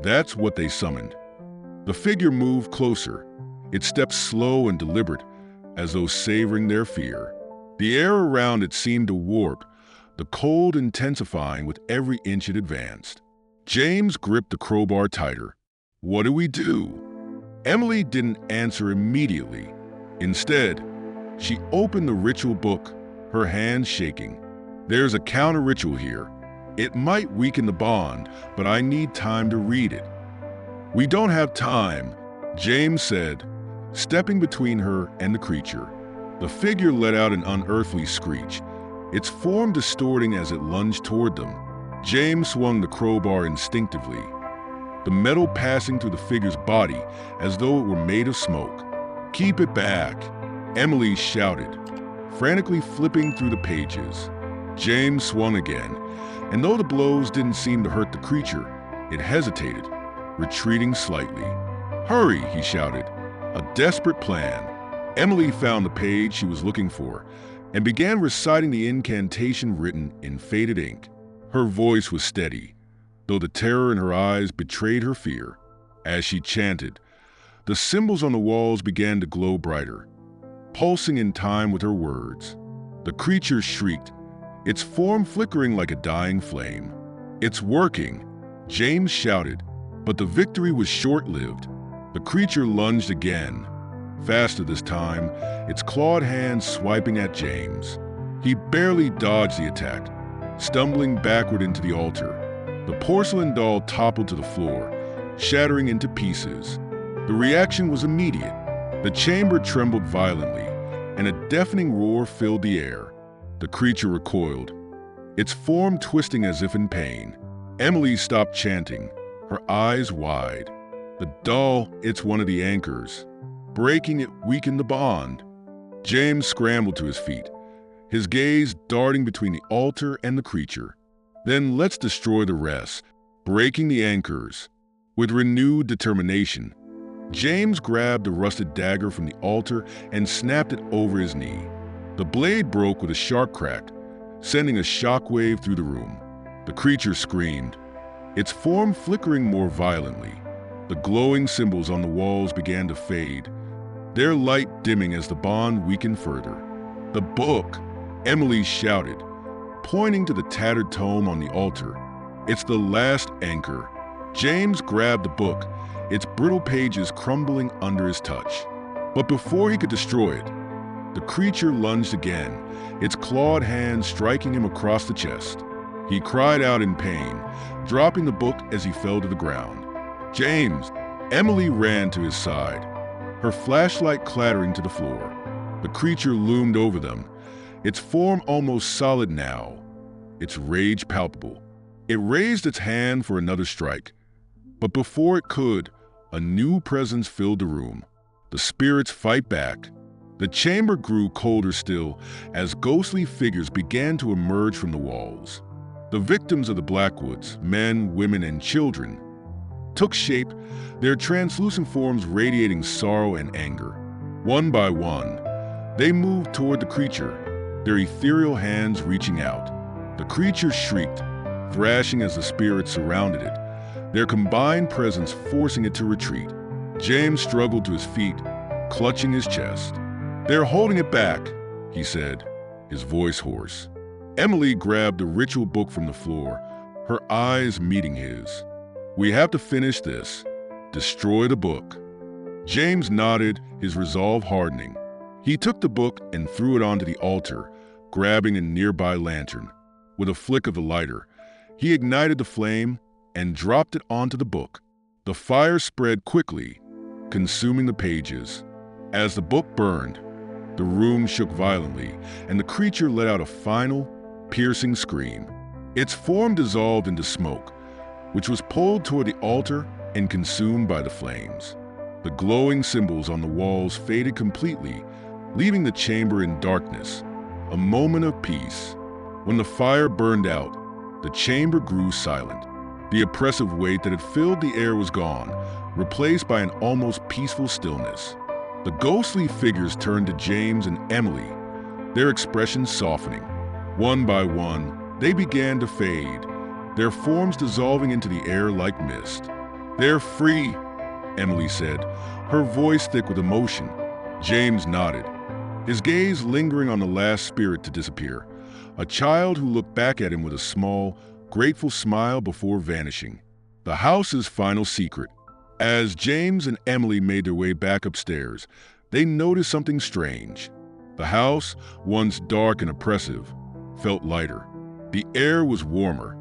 That's what they summoned. The figure moved closer, its steps slow and deliberate, as though savoring their fear. The air around it seemed to warp, the cold intensifying with every inch it advanced. James gripped the crowbar tighter. What do we do? Emily didn't answer immediately. Instead, she opened the ritual book, her hands shaking. There's a counter-ritual here. It might weaken the bond, but I need time to read it. We don't have time, James said, stepping between her and the creature. The figure let out an unearthly screech, its form distorting as it lunged toward them. James swung the crowbar instinctively, the metal passing through the figure's body as though it were made of smoke. Keep it back, Emily shouted, frantically flipping through the pages. James swung again, and though the blows didn't seem to hurt the creature, it hesitated, retreating slightly. Hurry, he shouted, a desperate plan. Emily found the page she was looking for and began reciting the incantation written in faded ink. Her voice was steady, though the terror in her eyes betrayed her fear. As she chanted, the symbols on the walls began to glow brighter, pulsing in time with her words. The creature shrieked, its form flickering like a dying flame. It's working, James shouted, but the victory was short-lived. The creature lunged again, faster this time, its clawed hands swiping at James. He barely dodged the attack, stumbling backward into the altar. The porcelain doll toppled to the floor, shattering into pieces. The reaction was immediate. The chamber trembled violently, and a deafening roar filled the air. The creature recoiled, its form twisting as if in pain. Emily stopped chanting, her eyes wide. The doll, it's one of the anchors. Breaking it weakened the bond. James scrambled to his feet, his gaze darting between the altar and the creature. Then let's destroy the rest, breaking the anchors. With renewed determination, James grabbed a rusted dagger from the altar and snapped it over his knee. The blade broke with a sharp crack, sending a shockwave through the room. The creature screamed, its form flickering more violently. The glowing symbols on the walls began to fade, their light dimming as the bond weakened further. The book, Emily shouted, pointing to the tattered tome on the altar. It's the last anchor. James grabbed the book, its brittle pages crumbling under his touch. But before he could destroy it, the creature lunged again, its clawed hands striking him across the chest. He cried out in pain, dropping the book as he fell to the ground. James! Emily ran to his side, her flashlight clattering to the floor. The creature loomed over them, its form almost solid now, its rage palpable. It raised its hand for another strike, but before it could, a new presence filled the room. The spirits fight back. The chamber grew colder still as ghostly figures began to emerge from the walls. The victims of the Blackwoods, men, women, and children, took shape, their translucent forms radiating sorrow and anger. One by one, they moved toward the creature, their ethereal hands reaching out. The creature shrieked, thrashing as the spirits surrounded it, their combined presence forcing it to retreat. James struggled to his feet, clutching his chest. "They're holding it back," he said, his voice hoarse. Emily grabbed the ritual book from the floor, her eyes meeting his. "We have to finish this. Destroy the book." James nodded, his resolve hardening. He took the book and threw it onto the altar, grabbing a nearby lantern. With a flick of the lighter, he ignited the flame and dropped it onto the book. The fire spread quickly, consuming the pages. As the book burned, the room shook violently, and the creature let out a final, piercing scream. Its form dissolved into smoke, which was pulled toward the altar and consumed by the flames. The glowing symbols on the walls faded completely, leaving the chamber in darkness, a moment of peace. When the fire burned out, the chamber grew silent. The oppressive weight that had filled the air was gone, replaced by an almost peaceful stillness. The ghostly figures turned to James and Emily, their expressions softening. One by one, they began to fade, their forms dissolving into the air like mist. "They're free," Emily said, her voice thick with emotion. James nodded, his gaze lingering on the last spirit to disappear. a child who looked back at him with a small, grateful smile before vanishing. The house's final secret. As James and Emily made their way back upstairs, they noticed something strange. The house, once dark and oppressive, felt lighter. The air was warmer,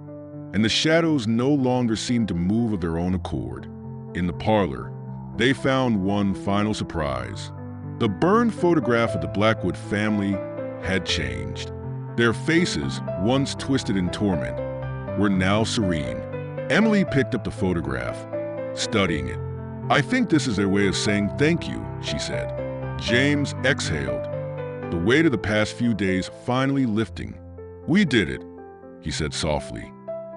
and the shadows no longer seemed to move of their own accord. In the parlor, they found one final surprise. The burned photograph of the Blackwood family had changed. Their faces, once twisted in torment, were now serene. Emily picked up the photograph, studying it. "I think this is their way of saying thank you," she said. James exhaled, the weight of the past few days finally lifting. "We did it," he said softly.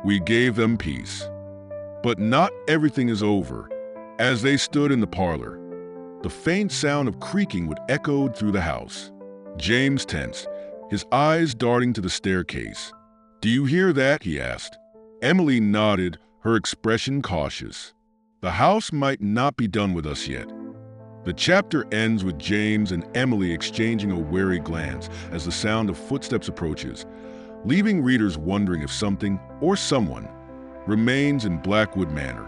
"We gave them peace." But not everything is over. As they stood in the parlor, the faint sound of creaking would echo through the house. James tensed, his eyes darting to the staircase. "Do you hear that?" he asked. Emily nodded, her expression cautious. The house might not be done with us yet. The chapter ends with James and Emily exchanging a wary glance as the sound of footsteps approaches, leaving readers wondering if something or someone remains in Blackwood Manor.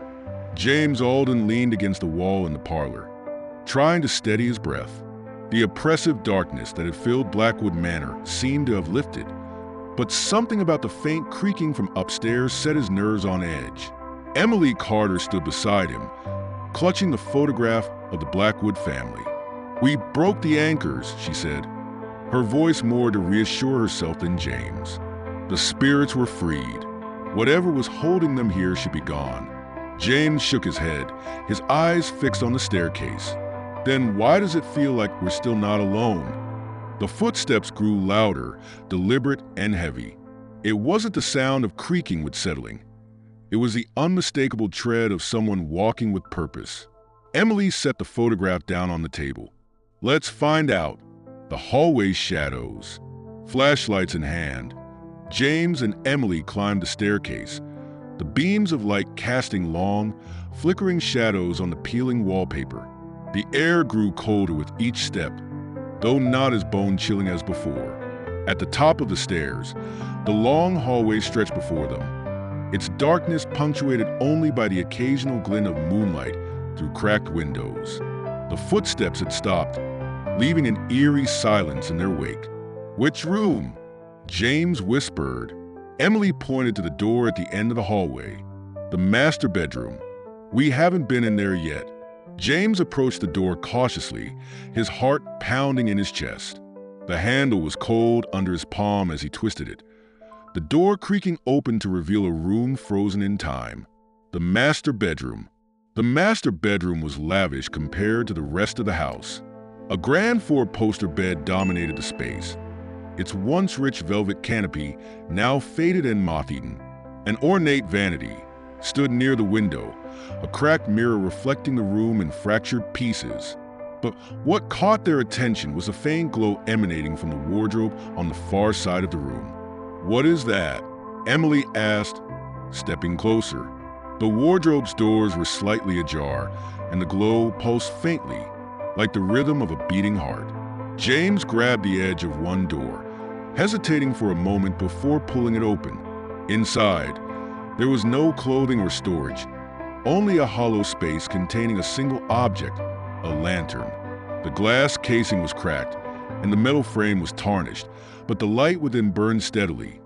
James Alden leaned against the wall in the parlor, trying to steady his breath. The oppressive darkness that had filled Blackwood Manor seemed to have lifted, but something about the faint creaking from upstairs set his nerves on edge. Emily Carter stood beside him, clutching the photograph of the Blackwood family. "We broke the anchors," she said, her voice more to reassure herself than James. The spirits were freed. Whatever was holding them here should be gone. James shook his head, his eyes fixed on the staircase. "Then why does it feel like we're still not alone?" The footsteps grew louder, deliberate and heavy. It wasn't the sound of creaking with settling. It was the unmistakable tread of someone walking with purpose. Emily set the photograph down on the table. "Let's find out." The hallway shadows, flashlights in hand. James and Emily climbed the staircase, the beams of light casting long, flickering shadows on the peeling wallpaper. The air grew colder with each step, though not as bone-chilling as before. At the top of the stairs, the long hallway stretched before them, its darkness punctuated only by the occasional glint of moonlight through cracked windows. The footsteps had stopped, leaving an eerie silence in their wake. "Which room?" James whispered. Emily pointed to the door at the end of the hallway. "The master bedroom. We haven't been in there yet." James approached the door cautiously, his heart pounding in his chest. The handle was cold under his palm as he twisted it, the door creaking open to reveal a room frozen in time. The master bedroom. The master bedroom was lavish compared to the rest of the house. A grand four-poster bed dominated the space, its once rich velvet canopy now faded and moth-eaten. An ornate vanity stood near the window, a cracked mirror reflecting the room in fractured pieces. But what caught their attention was a faint glow emanating from the wardrobe on the far side of the room. "What is that?" Emily asked, stepping closer. The wardrobe's doors were slightly ajar, and the glow pulsed faintly, like the rhythm of a beating heart. James grabbed the edge of one door, hesitating for a moment before pulling it open. Inside, there was no clothing or storage, only a hollow space containing a single object, a lantern. The glass casing was cracked, and the metal frame was tarnished, but the light within burned steadily,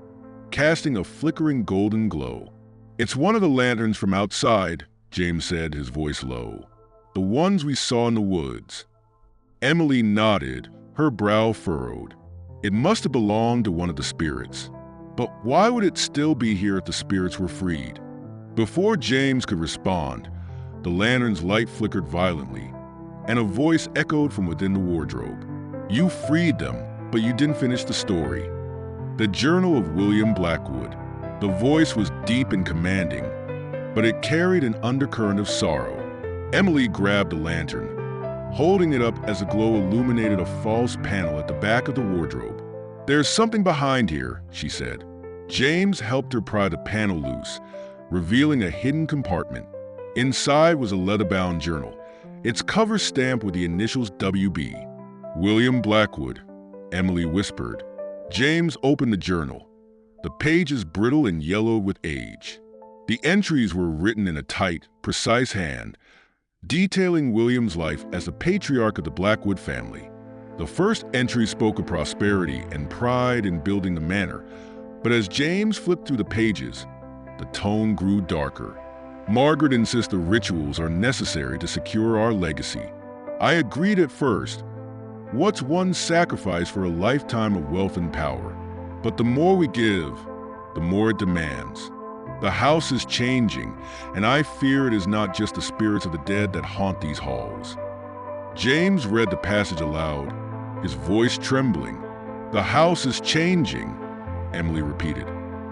casting a flickering golden glow. "It's one of the lanterns from outside," James said, his voice low. "The ones we saw in the woods." Emily nodded, her brow furrowed. It must have belonged to one of the spirits. But why would it still be here if the spirits were freed? Before James could respond, the lantern's light flickered violently, and a voice echoed from within the wardrobe. "You freed them, but you didn't finish the story." The Journal of William Blackwood. The voice was deep and commanding, but it carried an undercurrent of sorrow. Emily grabbed the lantern, holding it up as the glow illuminated a false panel at the back of the wardrobe. "There's something behind here," she said. James helped her pry the panel loose, revealing a hidden compartment. Inside was a leather-bound journal, its cover stamped with the initials WB. "William Blackwood," Emily whispered. James opened the journal, the pages brittle and yellowed with age. The entries were written in a tight, precise hand, detailing William's life as the patriarch of the Blackwood family. The first entry spoke of prosperity and pride in building the manor, but as James flipped through the pages, the tone grew darker. Margaret insists the rituals are necessary to secure our legacy. I agreed at first. What's one sacrifice for a lifetime of wealth and power? But the more we give, the more it demands. The house is changing, and I fear it is not just the spirits of the dead that haunt these halls. James read the passage aloud, his voice trembling. The house is changing, Emily repeated.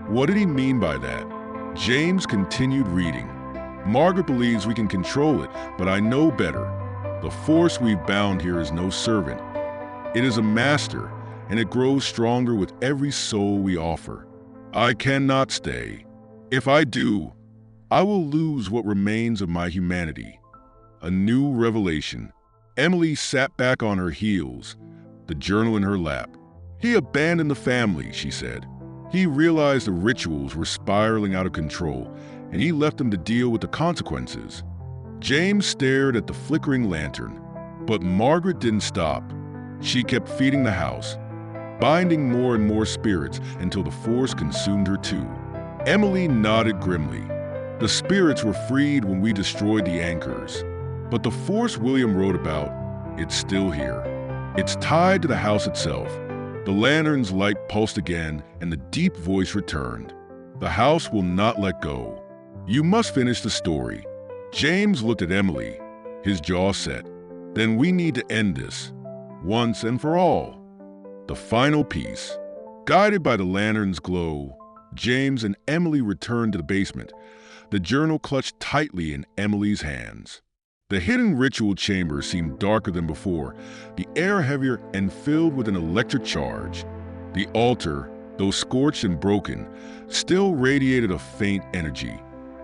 What did he mean by that? James continued reading. Margaret believes we can control it, but I know better. The force we've bound here is no servant. It is a master, and it grows stronger with every soul we offer. I cannot stay. If I do, I will lose what remains of my humanity. A new revelation. Emily sat back on her heels, the journal in her lap. He abandoned the family, she said. He realized the rituals were spiraling out of control, and he left them to deal with the consequences. James stared at the flickering lantern, but Margaret didn't stop. She kept feeding the house, binding more and more spirits until the force consumed her too. Emily nodded grimly. The spirits were freed when we destroyed the anchors. But the force William wrote about, it's still here. It's tied to the house itself. The lantern's light pulsed again, and the deep voice returned. The house will not let go. You must finish the story. James looked at Emily, his jaw set. Then we need to end this, once and for all. The final piece. Guided by the lantern's glow, James and Emily returned to the basement, the journal clutched tightly in Emily's hands. The hidden ritual chamber seemed darker than before, the air heavier and filled with an electric charge. The altar, though scorched and broken, still radiated a faint energy.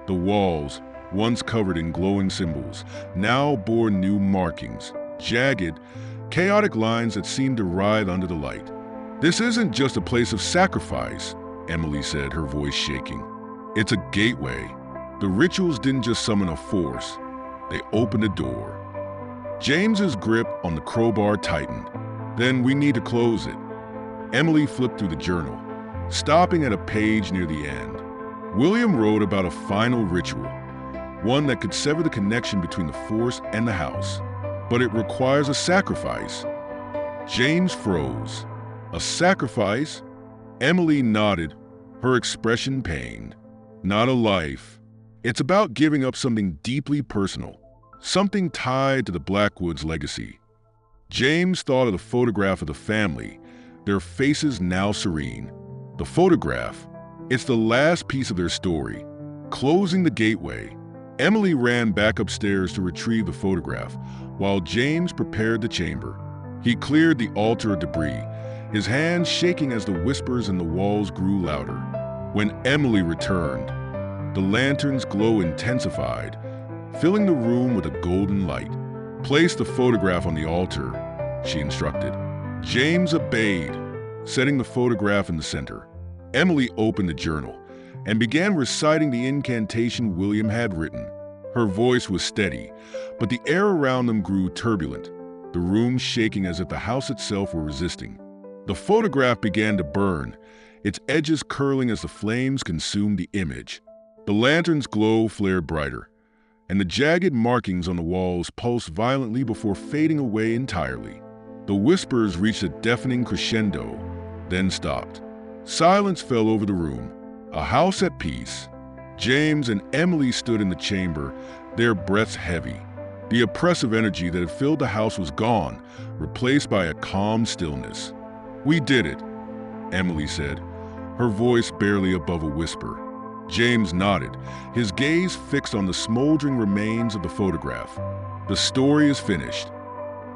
The walls, once covered in glowing symbols, now bore new markings, jagged, chaotic lines that seemed to writhe under the light. This isn't just a place of sacrifice, Emily said, her voice shaking. It's a gateway. The rituals didn't just summon a force. They opened a door. James's grip on the crowbar tightened. Then we need to close it. Emily flipped through the journal, stopping at a page near the end. William wrote about a final ritual, one that could sever the connection between the force and the house. But it requires a sacrifice. James froze. A sacrifice? Emily nodded, her expression pained. Not a life. It's about giving up something deeply personal, something tied to the Blackwoods' legacy. James thought of the photograph of the family, their faces now serene. The photograph, it's the last piece of their story. Closing the gateway, Emily ran back upstairs to retrieve the photograph, while James prepared the chamber. He cleared the altar of debris, his hands shaking as the whispers in the walls grew louder. When Emily returned, the lantern's glow intensified, filling the room with a golden light. Place the photograph on the altar, she instructed. James obeyed, setting the photograph in the center. Emily opened the journal and began reciting the incantation William had written. Her voice was steady, but the air around them grew turbulent, the room shaking as if the house itself were resisting. The photograph began to burn, its edges curling as the flames consumed the image. The lantern's glow flared brighter, and the jagged markings on the walls pulsed violently before fading away entirely. The whispers reached a deafening crescendo, then stopped. Silence fell over the room, a house at peace. James and Emily stood in the chamber, their breaths heavy. The oppressive energy that had filled the house was gone, replaced by a calm stillness. "We did it," Emily said, her voice barely above a whisper. James nodded, his gaze fixed on the smoldering remains of the photograph. The story is finished.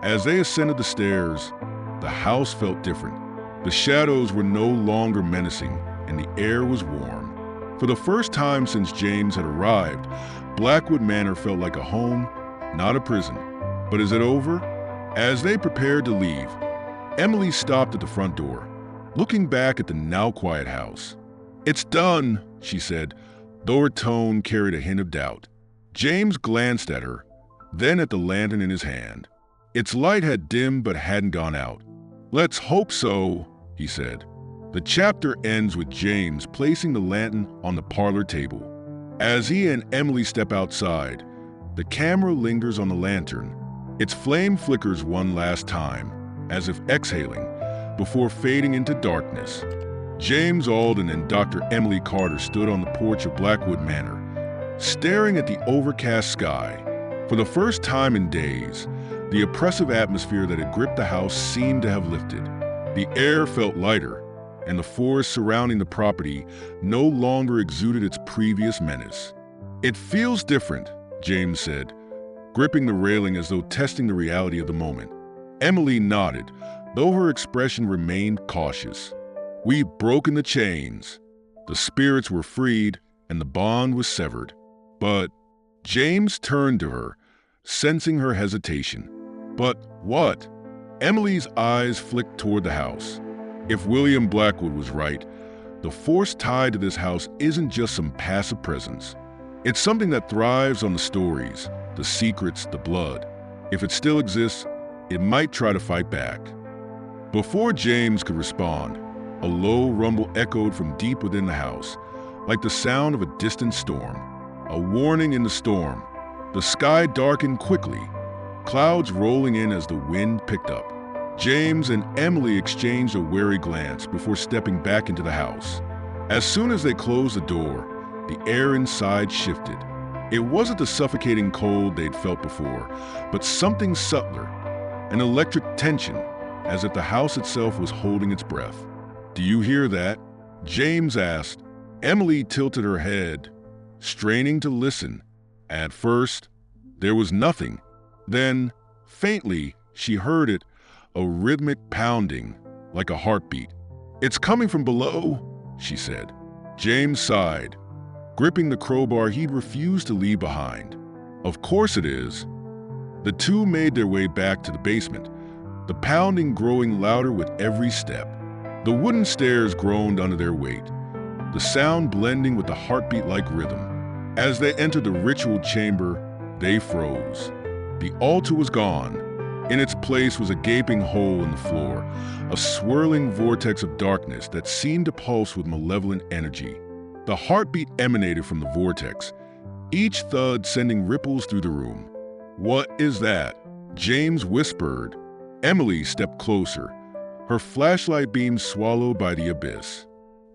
As they ascended the stairs, the house felt different. The shadows were no longer menacing, and the air was warm. For the first time since James had arrived, Blackwood Manor felt like a home, not a prison. But is it over? As they prepared to leave, Emily stopped at the front door. looking back at the now-quiet house. "It's done," she said, though her tone carried a hint of doubt. James glanced at her, then at the lantern in his hand. Its light had dimmed but hadn't gone out. "Let's hope so," he said. The chapter ends with James placing the lantern on the parlor table. As he and Emily step outside, the camera lingers on the lantern. Its flame flickers one last time, as if exhaling, before fading into darkness. James Alden and Dr. Emily Carter stood on the porch of Blackwood Manor, staring at the overcast sky. For the first time in days, the oppressive atmosphere that had gripped the house seemed to have lifted. The air felt lighter, and the forest surrounding the property no longer exuded its previous menace. "It feels different," James said, gripping the railing as though testing the reality of the moment. Emily nodded, though her expression remained cautious. "We've broken the chains. The spirits were freed, and the bond was severed." But James turned to her, sensing her hesitation. "But what?" Emily's eyes flicked toward the house. If William Blackwood was right, the force tied to this house isn't just some passive presence. It's something that thrives on the stories, the secrets, the blood. If it still exists, it might try to fight back. Before James could respond, a low rumble echoed from deep within the house, like the sound of a distant storm. A warning in the storm. The sky darkened quickly, clouds rolling in as the wind picked up. James and Emily exchanged a wary glance before stepping back into the house. As soon as they closed the door, the air inside shifted. It wasn't the suffocating cold they'd felt before, but something subtler, an electric tension, as if the house itself was holding its breath. "Do you hear that?" James asked. Emily tilted her head, straining to listen. At first, there was nothing. Then, faintly, she heard it, a rhythmic pounding, like a heartbeat. "It's coming from below," she said. James sighed, gripping the crowbar he'd refused to leave behind. "Of course it is." The two made their way back to the basement, the pounding growing louder with every step. The wooden stairs groaned under their weight, the sound blending with the heartbeat-like rhythm. As they entered the ritual chamber, they froze. The altar was gone. In its place was a gaping hole in the floor, a swirling vortex of darkness that seemed to pulse with malevolent energy. The heartbeat emanated from the vortex, each thud sending ripples through the room. "What is that?" James whispered. Emily stepped closer, her flashlight beam swallowed by the abyss.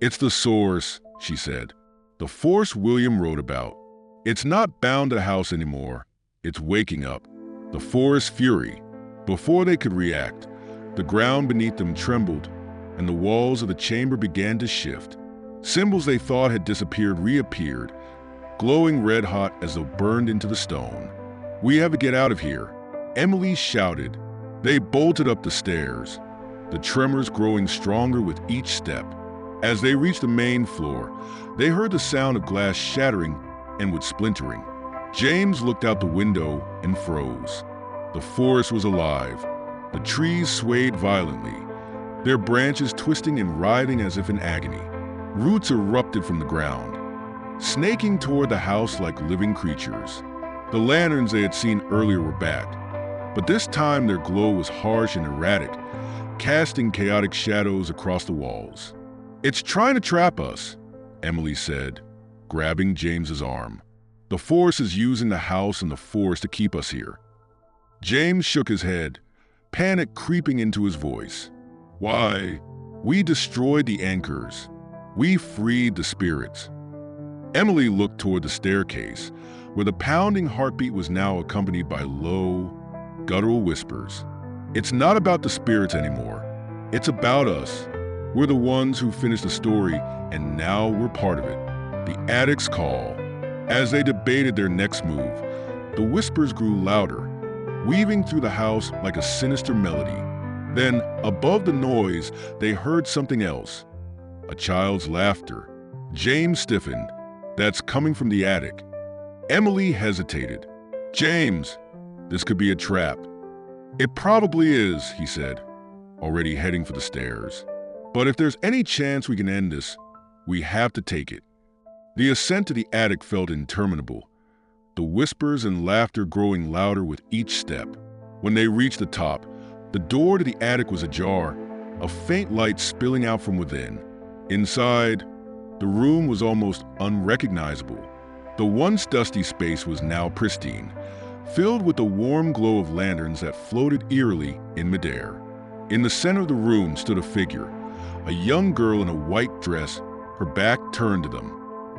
"It's the source," she said. "The force William wrote about. It's not bound to the house anymore. It's waking up." The forest fury. Before they could react, the ground beneath them trembled, and the walls of the chamber began to shift. Symbols they thought had disappeared reappeared, glowing red-hot as though burned into the stone. "We have to get out of here," Emily shouted. They bolted up the stairs, the tremors growing stronger with each step. As they reached the main floor, they heard the sound of glass shattering and with splintering. James looked out the window and froze. The forest was alive. The trees swayed violently, their branches twisting and writhing as if in agony. Roots erupted from the ground, snaking toward the house like living creatures. The lanterns they had seen earlier were back, but this time their glow was harsh and erratic, casting chaotic shadows across the walls. "It's trying to trap us," Emily said, grabbing James's arm. "The force is using the house and the forest to keep us here." James shook his head, panic creeping into his voice. "Why? We destroyed the anchors. We freed the spirits." Emily looked toward the staircase, where the pounding heartbeat was now accompanied by low, guttural whispers. "It's not about the spirits anymore. It's about us. We're the ones who finished the story, and now we're part of it." The addict's call. As they debated their next move, the whispers grew louder, weaving through the house like a sinister melody. Then, above the noise, they heard something else. A child's laughter. James stiffened. "That's coming from the attic." Emily hesitated. "James, this could be a trap." "It probably is," he said, already heading for the stairs. But if there's any chance we can end this, we have to take it. The ascent to the attic felt interminable, the whispers and laughter growing louder with each step. When they reached the top, the door to the attic was ajar, a faint light spilling out from within. Inside, the room was almost unrecognizable. The once dusty space was now pristine, filled with the warm glow of lanterns that floated eerily in midair. In the center of the room stood a figure, a young girl in a white dress, her back turned to them.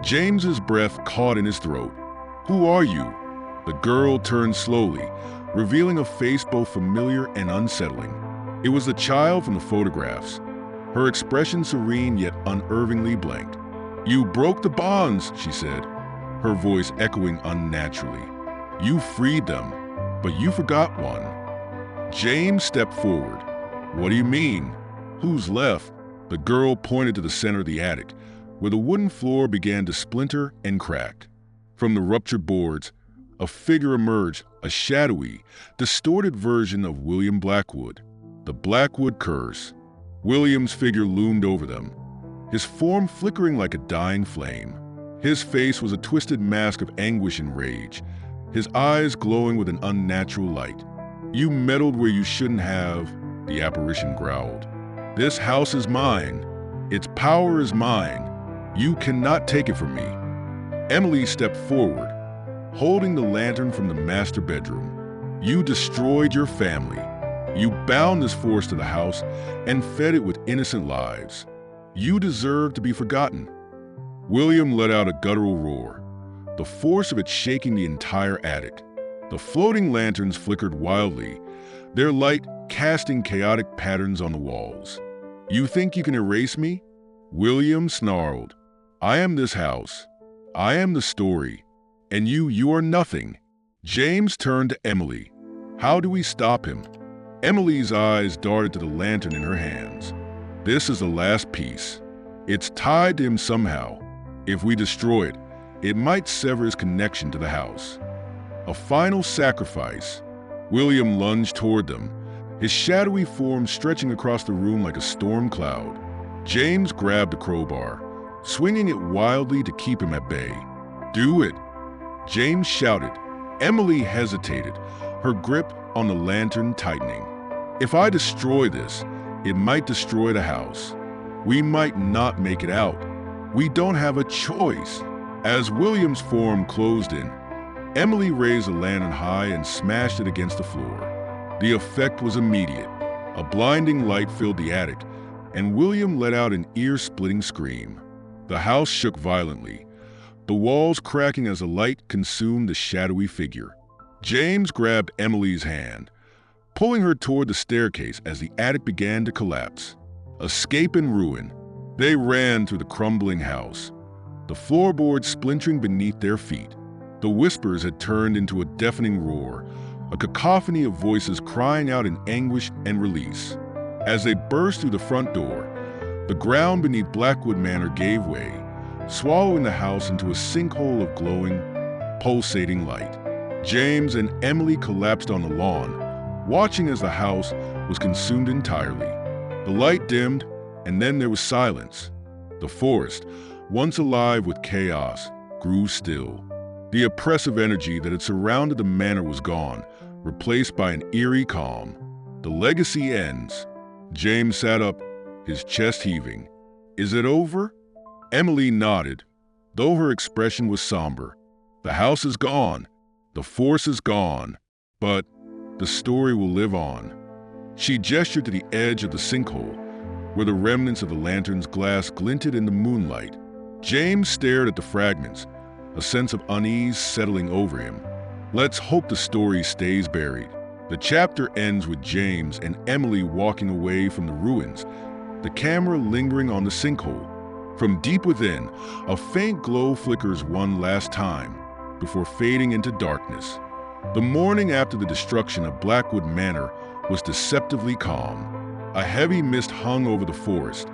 James's breath caught in his throat. "Who are you?" The girl turned slowly, revealing a face both familiar and unsettling. It was the child from the photographs, her expression serene yet unervingly blank. "You broke the bonds," she said, her voice echoing unnaturally. "You freed them, but you forgot one." James stepped forward. "What do you mean? Who's left?" The girl pointed to the center of the attic, where the wooden floor began to splinter and crack. From the ruptured boards, a figure emerged, a shadowy, distorted version of William Blackwood. The Blackwood curse. William's figure loomed over them, his form flickering like a dying flame. His face was a twisted mask of anguish and rage, his eyes glowing with an unnatural light. "You meddled where you shouldn't have," the apparition growled. "This house is mine. Its power is mine. You cannot take it from me." Emily stepped forward, holding the lantern from the master bedroom. "You destroyed your family. You bound this force to the house and fed it with innocent lives. You deserve to be forgotten." William let out a guttural roar, the force of it shaking the entire attic. The floating lanterns flickered wildly, their light casting chaotic patterns on the walls. "You think you can erase me?" William snarled. "I am this house. I am the story. And you are nothing." James turned to Emily. "How do we stop him?" Emily's eyes darted to the lantern in her hands. "This is the last piece. It's tied to him somehow. If we destroy it, it might sever his connection to the house. A final sacrifice." William lunged toward them, his shadowy form stretching across the room like a storm cloud. James grabbed the crowbar, swinging it wildly to keep him at bay. "Do it!" James shouted. Emily hesitated, her grip on the lantern tightening. "If I destroy this, it might destroy the house. We might not make it out. We don't have a choice." As William's form closed in, Emily raised the lantern high and smashed it against the floor. The effect was immediate. A blinding light filled the attic, and William let out an ear-splitting scream. The house shook violently, the walls cracking as the light consumed the shadowy figure. James grabbed Emily's hand, pulling her toward the staircase as the attic began to collapse. Escape in ruin. They ran through the crumbling house, the floorboards splintering beneath their feet. The whispers had turned into a deafening roar, a cacophony of voices crying out in anguish and release. As they burst through the front door, the ground beneath Blackwood Manor gave way, swallowing the house into a sinkhole of glowing, pulsating light. James and Emily collapsed on the lawn, watching as the house was consumed entirely. The light dimmed, and then there was silence. The forest, once alive with chaos, grew still. The oppressive energy that had surrounded the manor was gone, replaced by an eerie calm. The legacy ends. James sat up, his chest heaving. "Is it over?" Emily nodded, though her expression was somber. "The house is gone. The force is gone. But the story will live on." She gestured to the edge of the sinkhole, where the remnants of the lantern's glass glinted in the moonlight. James stared at the fragments, a sense of unease settling over him. Let's hope the story stays buried. The chapter ends with James and Emily walking away from the ruins, the camera lingering on the sinkhole. From deep within, a faint glow flickers one last time, before fading into darkness. The morning after the destruction of Blackwood Manor was deceptively calm. A heavy mist hung over the forest,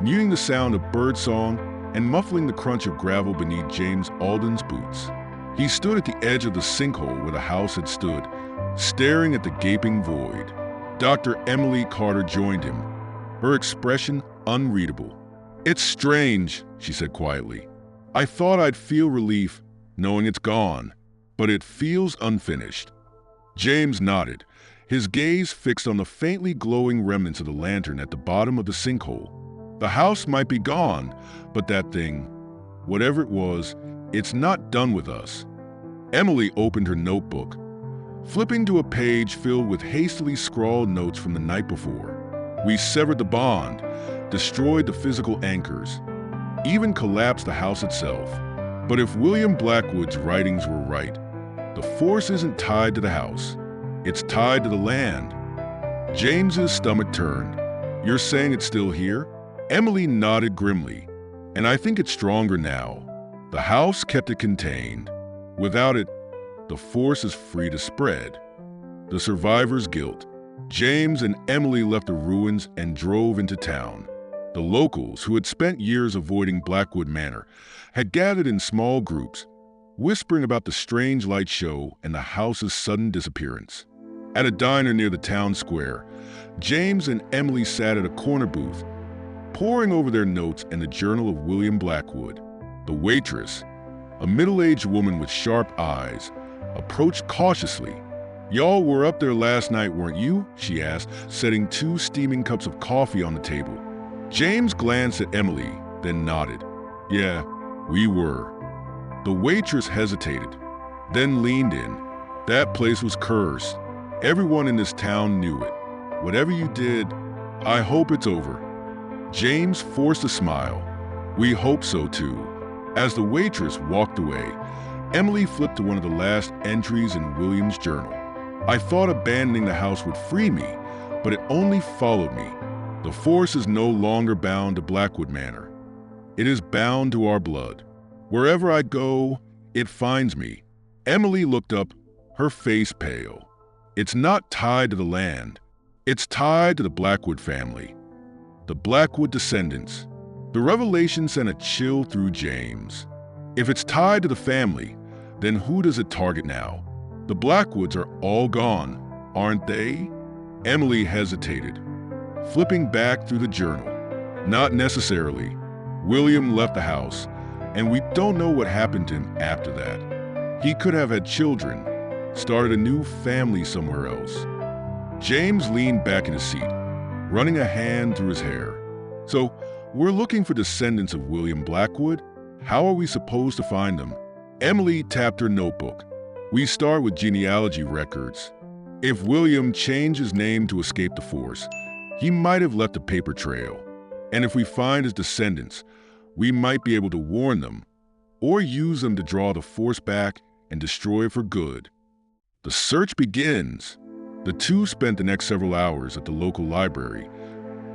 muting the sound of birdsong and muffling the crunch of gravel beneath James Alden's boots. He stood at the edge of the sinkhole where the house had stood, staring at the gaping void. Dr. Emily Carter joined him, her expression unreadable. "It's strange," she said quietly. "I thought I'd feel relief knowing it's gone, but it feels unfinished." James nodded, his gaze fixed on the faintly glowing remnants of the lantern at the bottom of the sinkhole. The house might be gone, but that thing, whatever it was, it's not done with us. Emily opened her notebook, flipping to a page filled with hastily scrawled notes from the night before. "We severed the bond, destroyed the physical anchors, even collapsed the house itself. But if William Blackwood's writings were right, the force isn't tied to the house. It's tied to the land." James's stomach turned. "You're saying it's still here?" Emily nodded grimly. "And I think it's stronger now. The house kept it contained. Without it, the force is free to spread." The survivor's guilt. James and Emily left the ruins and drove into town. The locals, who had spent years avoiding Blackwood Manor, had gathered in small groups, whispering about the strange light show and the house's sudden disappearance. At a diner near the town square, James and Emily sat at a corner booth, poring over their notes and the journal of William Blackwood. The waitress, a middle-aged woman with sharp eyes, approached cautiously. "Y'all were up there last night, weren't you?" she asked, setting 2 steaming cups of coffee on the table. James glanced at Emily, then nodded. "Yeah, we were." The waitress hesitated, then leaned in. "That place was cursed. Everyone in this town knew it. Whatever you did, I hope it's over." James forced a smile. "We hope so too." As the waitress walked away, Emily flipped to one of the last entries in William's journal. "I thought abandoning the house would free me, but it only followed me. The force is no longer bound to Blackwood Manor. It is bound to our blood. Wherever I go, it finds me." Emily looked up, her face pale. "It's not tied to the land. It's tied to the Blackwood family. The Blackwood descendants." The revelation sent a chill through James. If it's tied to the family, then who does it target now? The Blackwoods are all gone, aren't they? Emily hesitated, flipping back through the journal. "Not necessarily. William left the house, and we don't know what happened to him after that. He could have had children, started a new family somewhere else." James leaned back in his seat, running a hand through his hair. "So, we're looking for descendants of William Blackwood? How are we supposed to find them?" Emily tapped her notebook. "We start with genealogy records. If William changed his name to escape the force, he might have left a paper trail. And if we find his descendants, we might be able to warn them, or use them to draw the force back and destroy it for good." The search begins. The two spent the next several hours at the local library,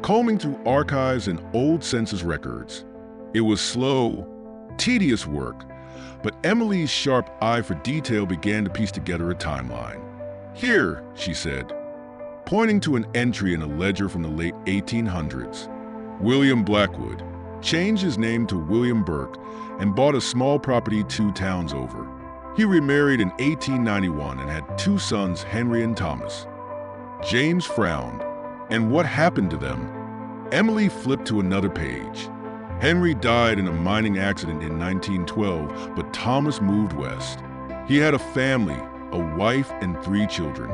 combing through archives and old census records. It was slow, tedious work, but Emily's sharp eye for detail began to piece together a timeline. "Here," she said, pointing to an entry in a ledger from the late 1800s. "William Blackwood changed his name to William Burke and bought a small property 2 towns over. He remarried in 1891 and had 2 sons, Henry and Thomas." James frowned. "And what happened to them?" Emily flipped to another page. "Henry died in a mining accident in 1912, but Thomas moved west. He had a family, a wife and 3 children."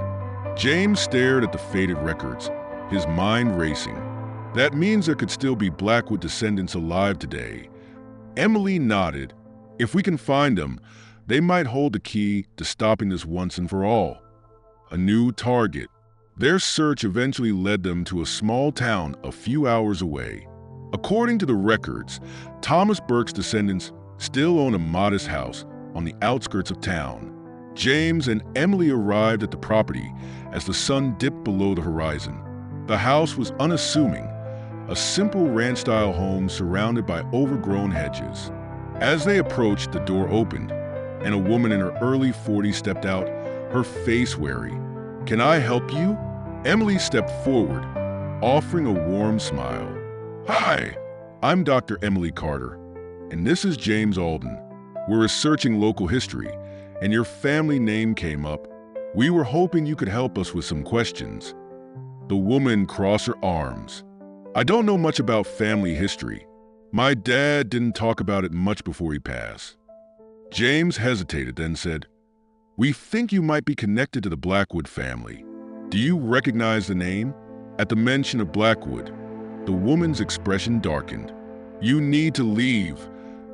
James stared at the faded records, his mind racing. "That means there could still be Blackwood descendants alive today." Emily nodded. "If we can find them, they might hold the key to stopping this once and for all." A new target. Their search eventually led them to a small town a few hours away. According to the records, Thomas Burke's descendants still own a modest house on the outskirts of town. James and Emily arrived at the property as the sun dipped below the horizon. The house was unassuming, a simple ranch-style home surrounded by overgrown hedges. As they approached, the door opened, and a woman in her early 40s stepped out, her face wary. "Can I help you?" Emily stepped forward, offering a warm smile. "Hi, I'm Dr. Emily Carter, and this is James Alden. We're researching local history, and your family name came up. We were hoping you could help us with some questions." The woman crossed her arms. I don't know much about family history. My dad didn't talk about it much before he passed. James hesitated, then said, "We think you might be connected to the Blackwood family. Do you recognize the name?" At the mention of Blackwood, the woman's expression darkened. "You need to leave,"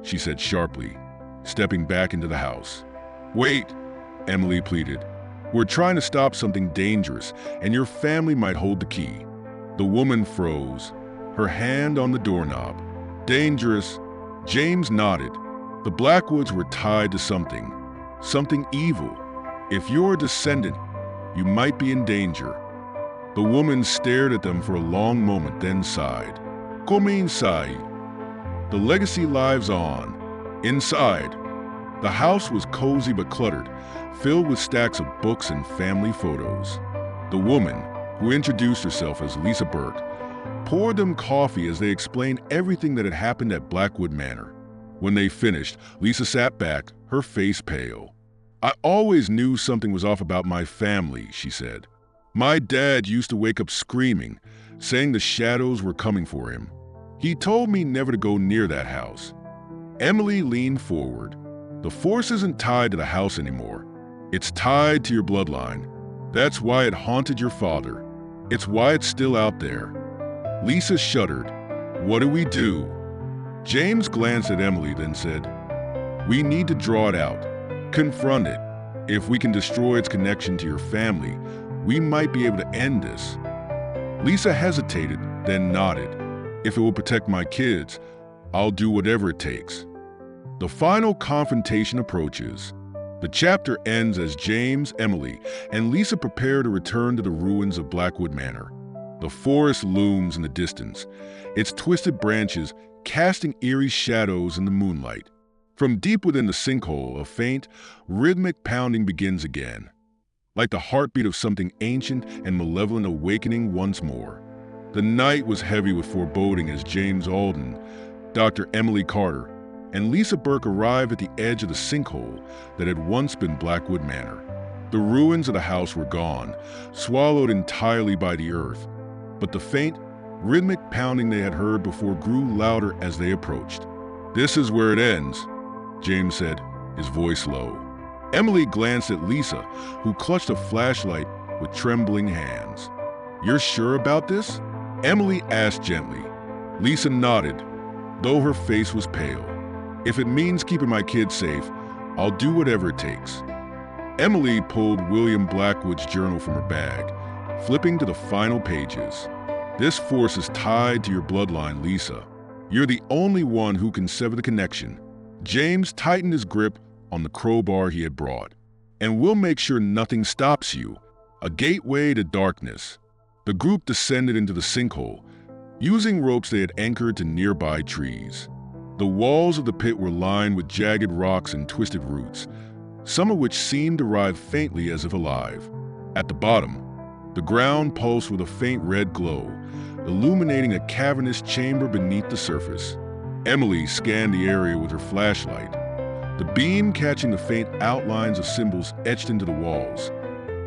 she said sharply, stepping back into the house. "Wait," Emily pleaded. "We're trying to stop something dangerous, and your family might hold the key." The woman froze, her hand on the doorknob. "Dangerous?" James nodded. "The Blackwoods were tied to something evil. If you're a descendant, you might be in danger." The woman stared at them for a long moment, then sighed. "Come inside." The legacy lives on. Inside. The house was cozy but cluttered, filled with stacks of books and family photos. The woman, who introduced herself as Lisa Burke, poured them coffee as they explained everything that had happened at Blackwood Manor. When they finished, Lisa sat back, her face pale. "I always knew something was off about my family," she said. "My dad used to wake up screaming, saying the shadows were coming for him. He told me never to go near that house." Emily leaned forward. "The force isn't tied to the house anymore. It's tied to your bloodline. That's why it haunted your father. It's why it's still out there." Lisa shuddered. "What do we do?" James glanced at Emily, then said, "We need to draw it out. Confront it. If we can destroy its connection to your family, we might be able to end this." Lisa hesitated, then nodded. "If it will protect my kids, I'll do whatever it takes." The final confrontation approaches. The chapter ends as James, Emily, and Lisa prepare to return to the ruins of Blackwood Manor. The forest looms in the distance, its twisted branches casting eerie shadows in the moonlight. From deep within the sinkhole, a faint, rhythmic pounding begins again, like the heartbeat of something ancient and malevolent awakening once more. The night was heavy with foreboding as James Alden, Dr. Emily Carter, and Lisa Burke arrived at the edge of the sinkhole that had once been Blackwood Manor. The ruins of the house were gone, swallowed entirely by the earth, but the faint, rhythmic pounding they had heard before grew louder as they approached. "This is where it ends," James said, his voice low. Emily glanced at Lisa, who clutched a flashlight with trembling hands. "You're sure about this?" Emily asked gently. Lisa nodded, though her face was pale. "If it means keeping my kids safe, I'll do whatever it takes." Emily pulled William Blackwood's journal from her bag, flipping to the final pages. "This force is tied to your bloodline, Lisa. You're the only one who can sever the connection." James tightened his grip on the crowbar he had brought. "And we'll make sure nothing stops you. A gateway to darkness." The group descended into the sinkhole, using ropes they had anchored to nearby trees. The walls of the pit were lined with jagged rocks and twisted roots, some of which seemed to writhe faintly as if alive. At the bottom, the ground pulsed with a faint red glow, illuminating a cavernous chamber beneath the surface. Emily scanned the area with her flashlight, the beam catching the faint outlines of symbols etched into the walls,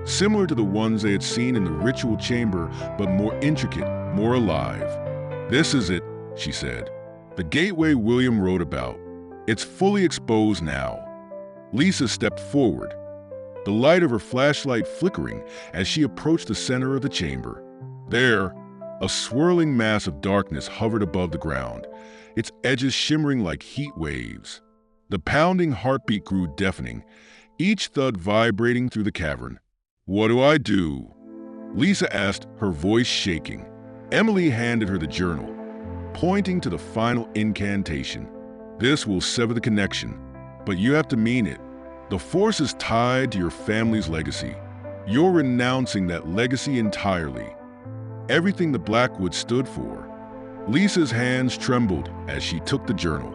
similar to the ones they had seen in the ritual chamber, but more intricate, more alive. "This is it," she said. "The gateway William wrote about. It's fully exposed now." Lisa stepped forward, the light of her flashlight flickering as she approached the center of the chamber. There, a swirling mass of darkness hovered above the ground, its edges shimmering like heat waves. The pounding heartbeat grew deafening, each thud vibrating through the cavern. "What do I do?" Lisa asked, her voice shaking. Emily handed her the journal, pointing to the final incantation. "This will sever the connection, but you have to mean it. The force is tied to your family's legacy. You're renouncing that legacy entirely. Everything the Blackwoods stood for." Lisa's hands trembled as she took the journal.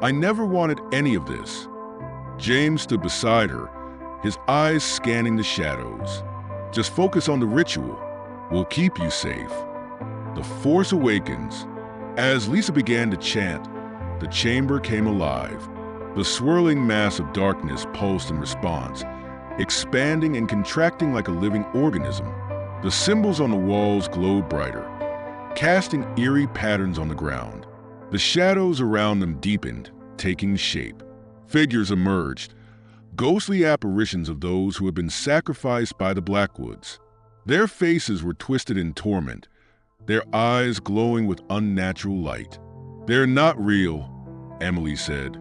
"I never wanted any of this." James stood beside her, his eyes scanning the shadows. "Just focus on the ritual. We'll keep you safe." The force awakens. As Lisa began to chant, the chamber came alive. The swirling mass of darkness pulsed in response, expanding and contracting like a living organism. The symbols on the walls glowed brighter, casting eerie patterns on the ground. The shadows around them deepened, taking shape. Figures emerged, ghostly apparitions of those who had been sacrificed by the Blackwoods. Their faces were twisted in torment, their eyes glowing with unnatural light. "They're not real," Emily said,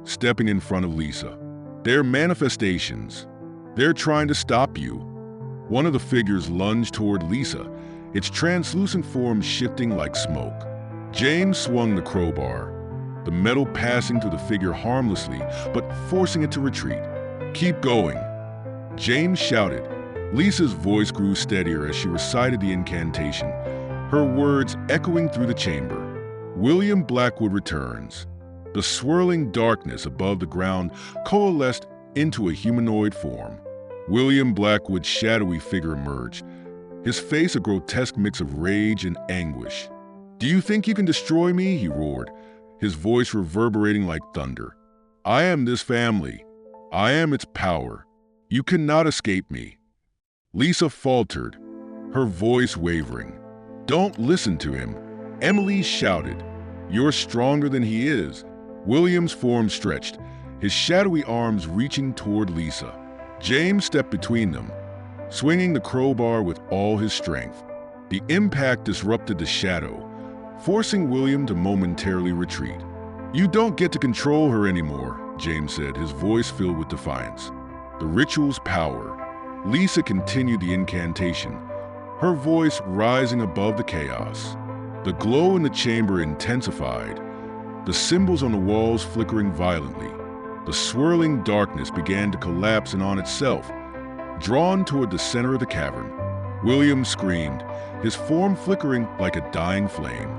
stepping in front of Lisa. "They're manifestations. They're trying to stop you." One of the figures lunged toward Lisa, its translucent form shifting like smoke. James swung the crowbar, the metal passing through the figure harmlessly, but forcing it to retreat. "Keep going," James shouted. Lisa's voice grew steadier as she recited the incantation, her words echoing through the chamber. William Blackwood returns. The swirling darkness above the ground coalesced into a humanoid form. William Blackwood's shadowy figure emerged, his face a grotesque mix of rage and anguish. "Do you think you can destroy me?" he roared, his voice reverberating like thunder. "I am this family. I am its power. You cannot escape me." Lisa faltered, her voice wavering. "Don't listen to him," Emily shouted. "You're stronger than he is." William's form stretched, his shadowy arms reaching toward Lisa. James stepped between them, swinging the crowbar with all his strength. The impact disrupted the shadow, forcing William to momentarily retreat. "You don't get to control her anymore," James said, his voice filled with defiance. The ritual's power. Lisa continued the incantation, her voice rising above the chaos. The glow in the chamber intensified, the symbols on the walls flickering violently. The swirling darkness began to collapse in on itself, drawn toward the center of the cavern. William screamed, his form flickering like a dying flame.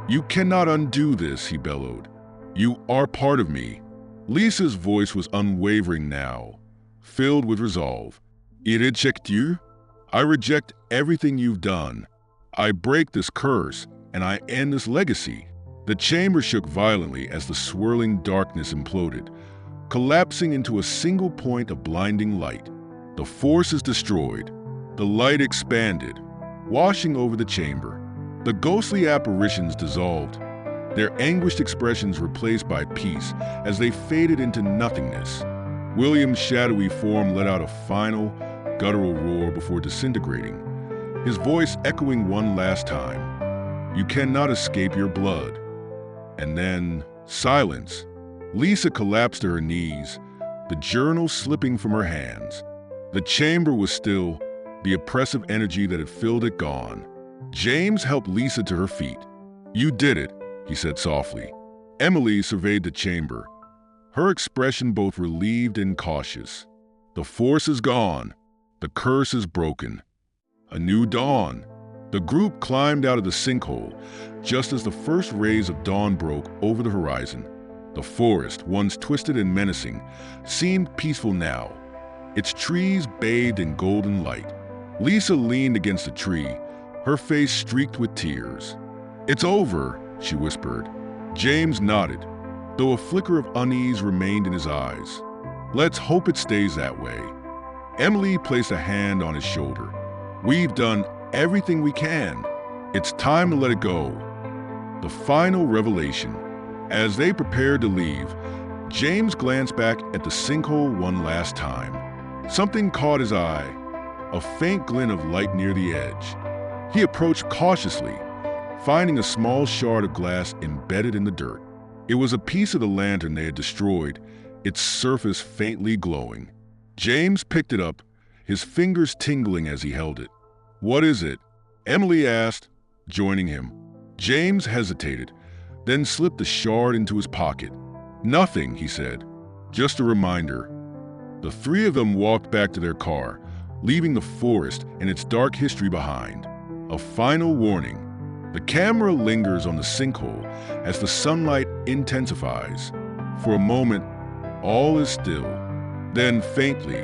"You cannot undo this," he bellowed. "You are part of me." Lisa's voice was unwavering now, filled with resolve. "I reject you. I reject everything you've done. I break this curse, and I end this legacy." The chamber shook violently as the swirling darkness imploded, collapsing into a single point of blinding light. The force is destroyed. The light expanded, washing over the chamber. The ghostly apparitions dissolved, their anguished expressions replaced by peace as they faded into nothingness. William's shadowy form let out a final, guttural roar before disintegrating, his voice echoing one last time. "You cannot escape your blood." And then, silence. Lisa collapsed to her knees, the journal slipping from her hands. The chamber was still, the oppressive energy that had filled it gone. James helped Lisa to her feet. "You did it," he said softly. Emily surveyed the chamber, her expression both relieved and cautious. "The force is gone. The curse is broken. A new dawn." The group climbed out of the sinkhole just as the first rays of dawn broke over the horizon. The forest, once twisted and menacing, seemed peaceful now, its trees bathed in golden light. Lisa leaned against a tree, her face streaked with tears. "It's over," she whispered. James nodded, though a flicker of unease remained in his eyes. "Let's hope it stays that way." Emily placed a hand on his shoulder. "We've done everything we can. It's time to let it go." The final revelation. As they prepared to leave, James glanced back at the sinkhole one last time. Something caught his eye, a faint glint of light near the edge. He approached cautiously, finding a small shard of glass embedded in the dirt. It was a piece of the lantern they had destroyed, its surface faintly glowing. James picked it up, his fingers tingling as he held it. "What is it?" Emily asked, joining him. James hesitated, then slipped the shard into his pocket. "Nothing," he said. "Just a reminder." The three of them walked back to their car, leaving the forest and its dark history behind. A final warning. The camera lingers on the sinkhole as the sunlight intensifies. For a moment, all is still. Then, faintly,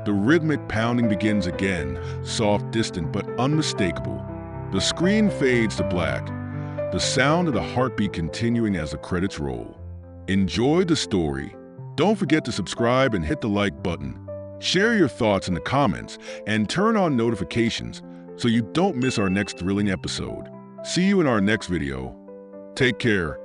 the rhythmic pounding begins again, soft, distant, but unmistakable. The screen fades to black, the sound of the heartbeat continuing as the credits roll. Enjoy the story. Don't forget to subscribe and hit the like button. Share your thoughts in the comments and turn on notifications so you don't miss our next thrilling episode. See you in our next video. Take care.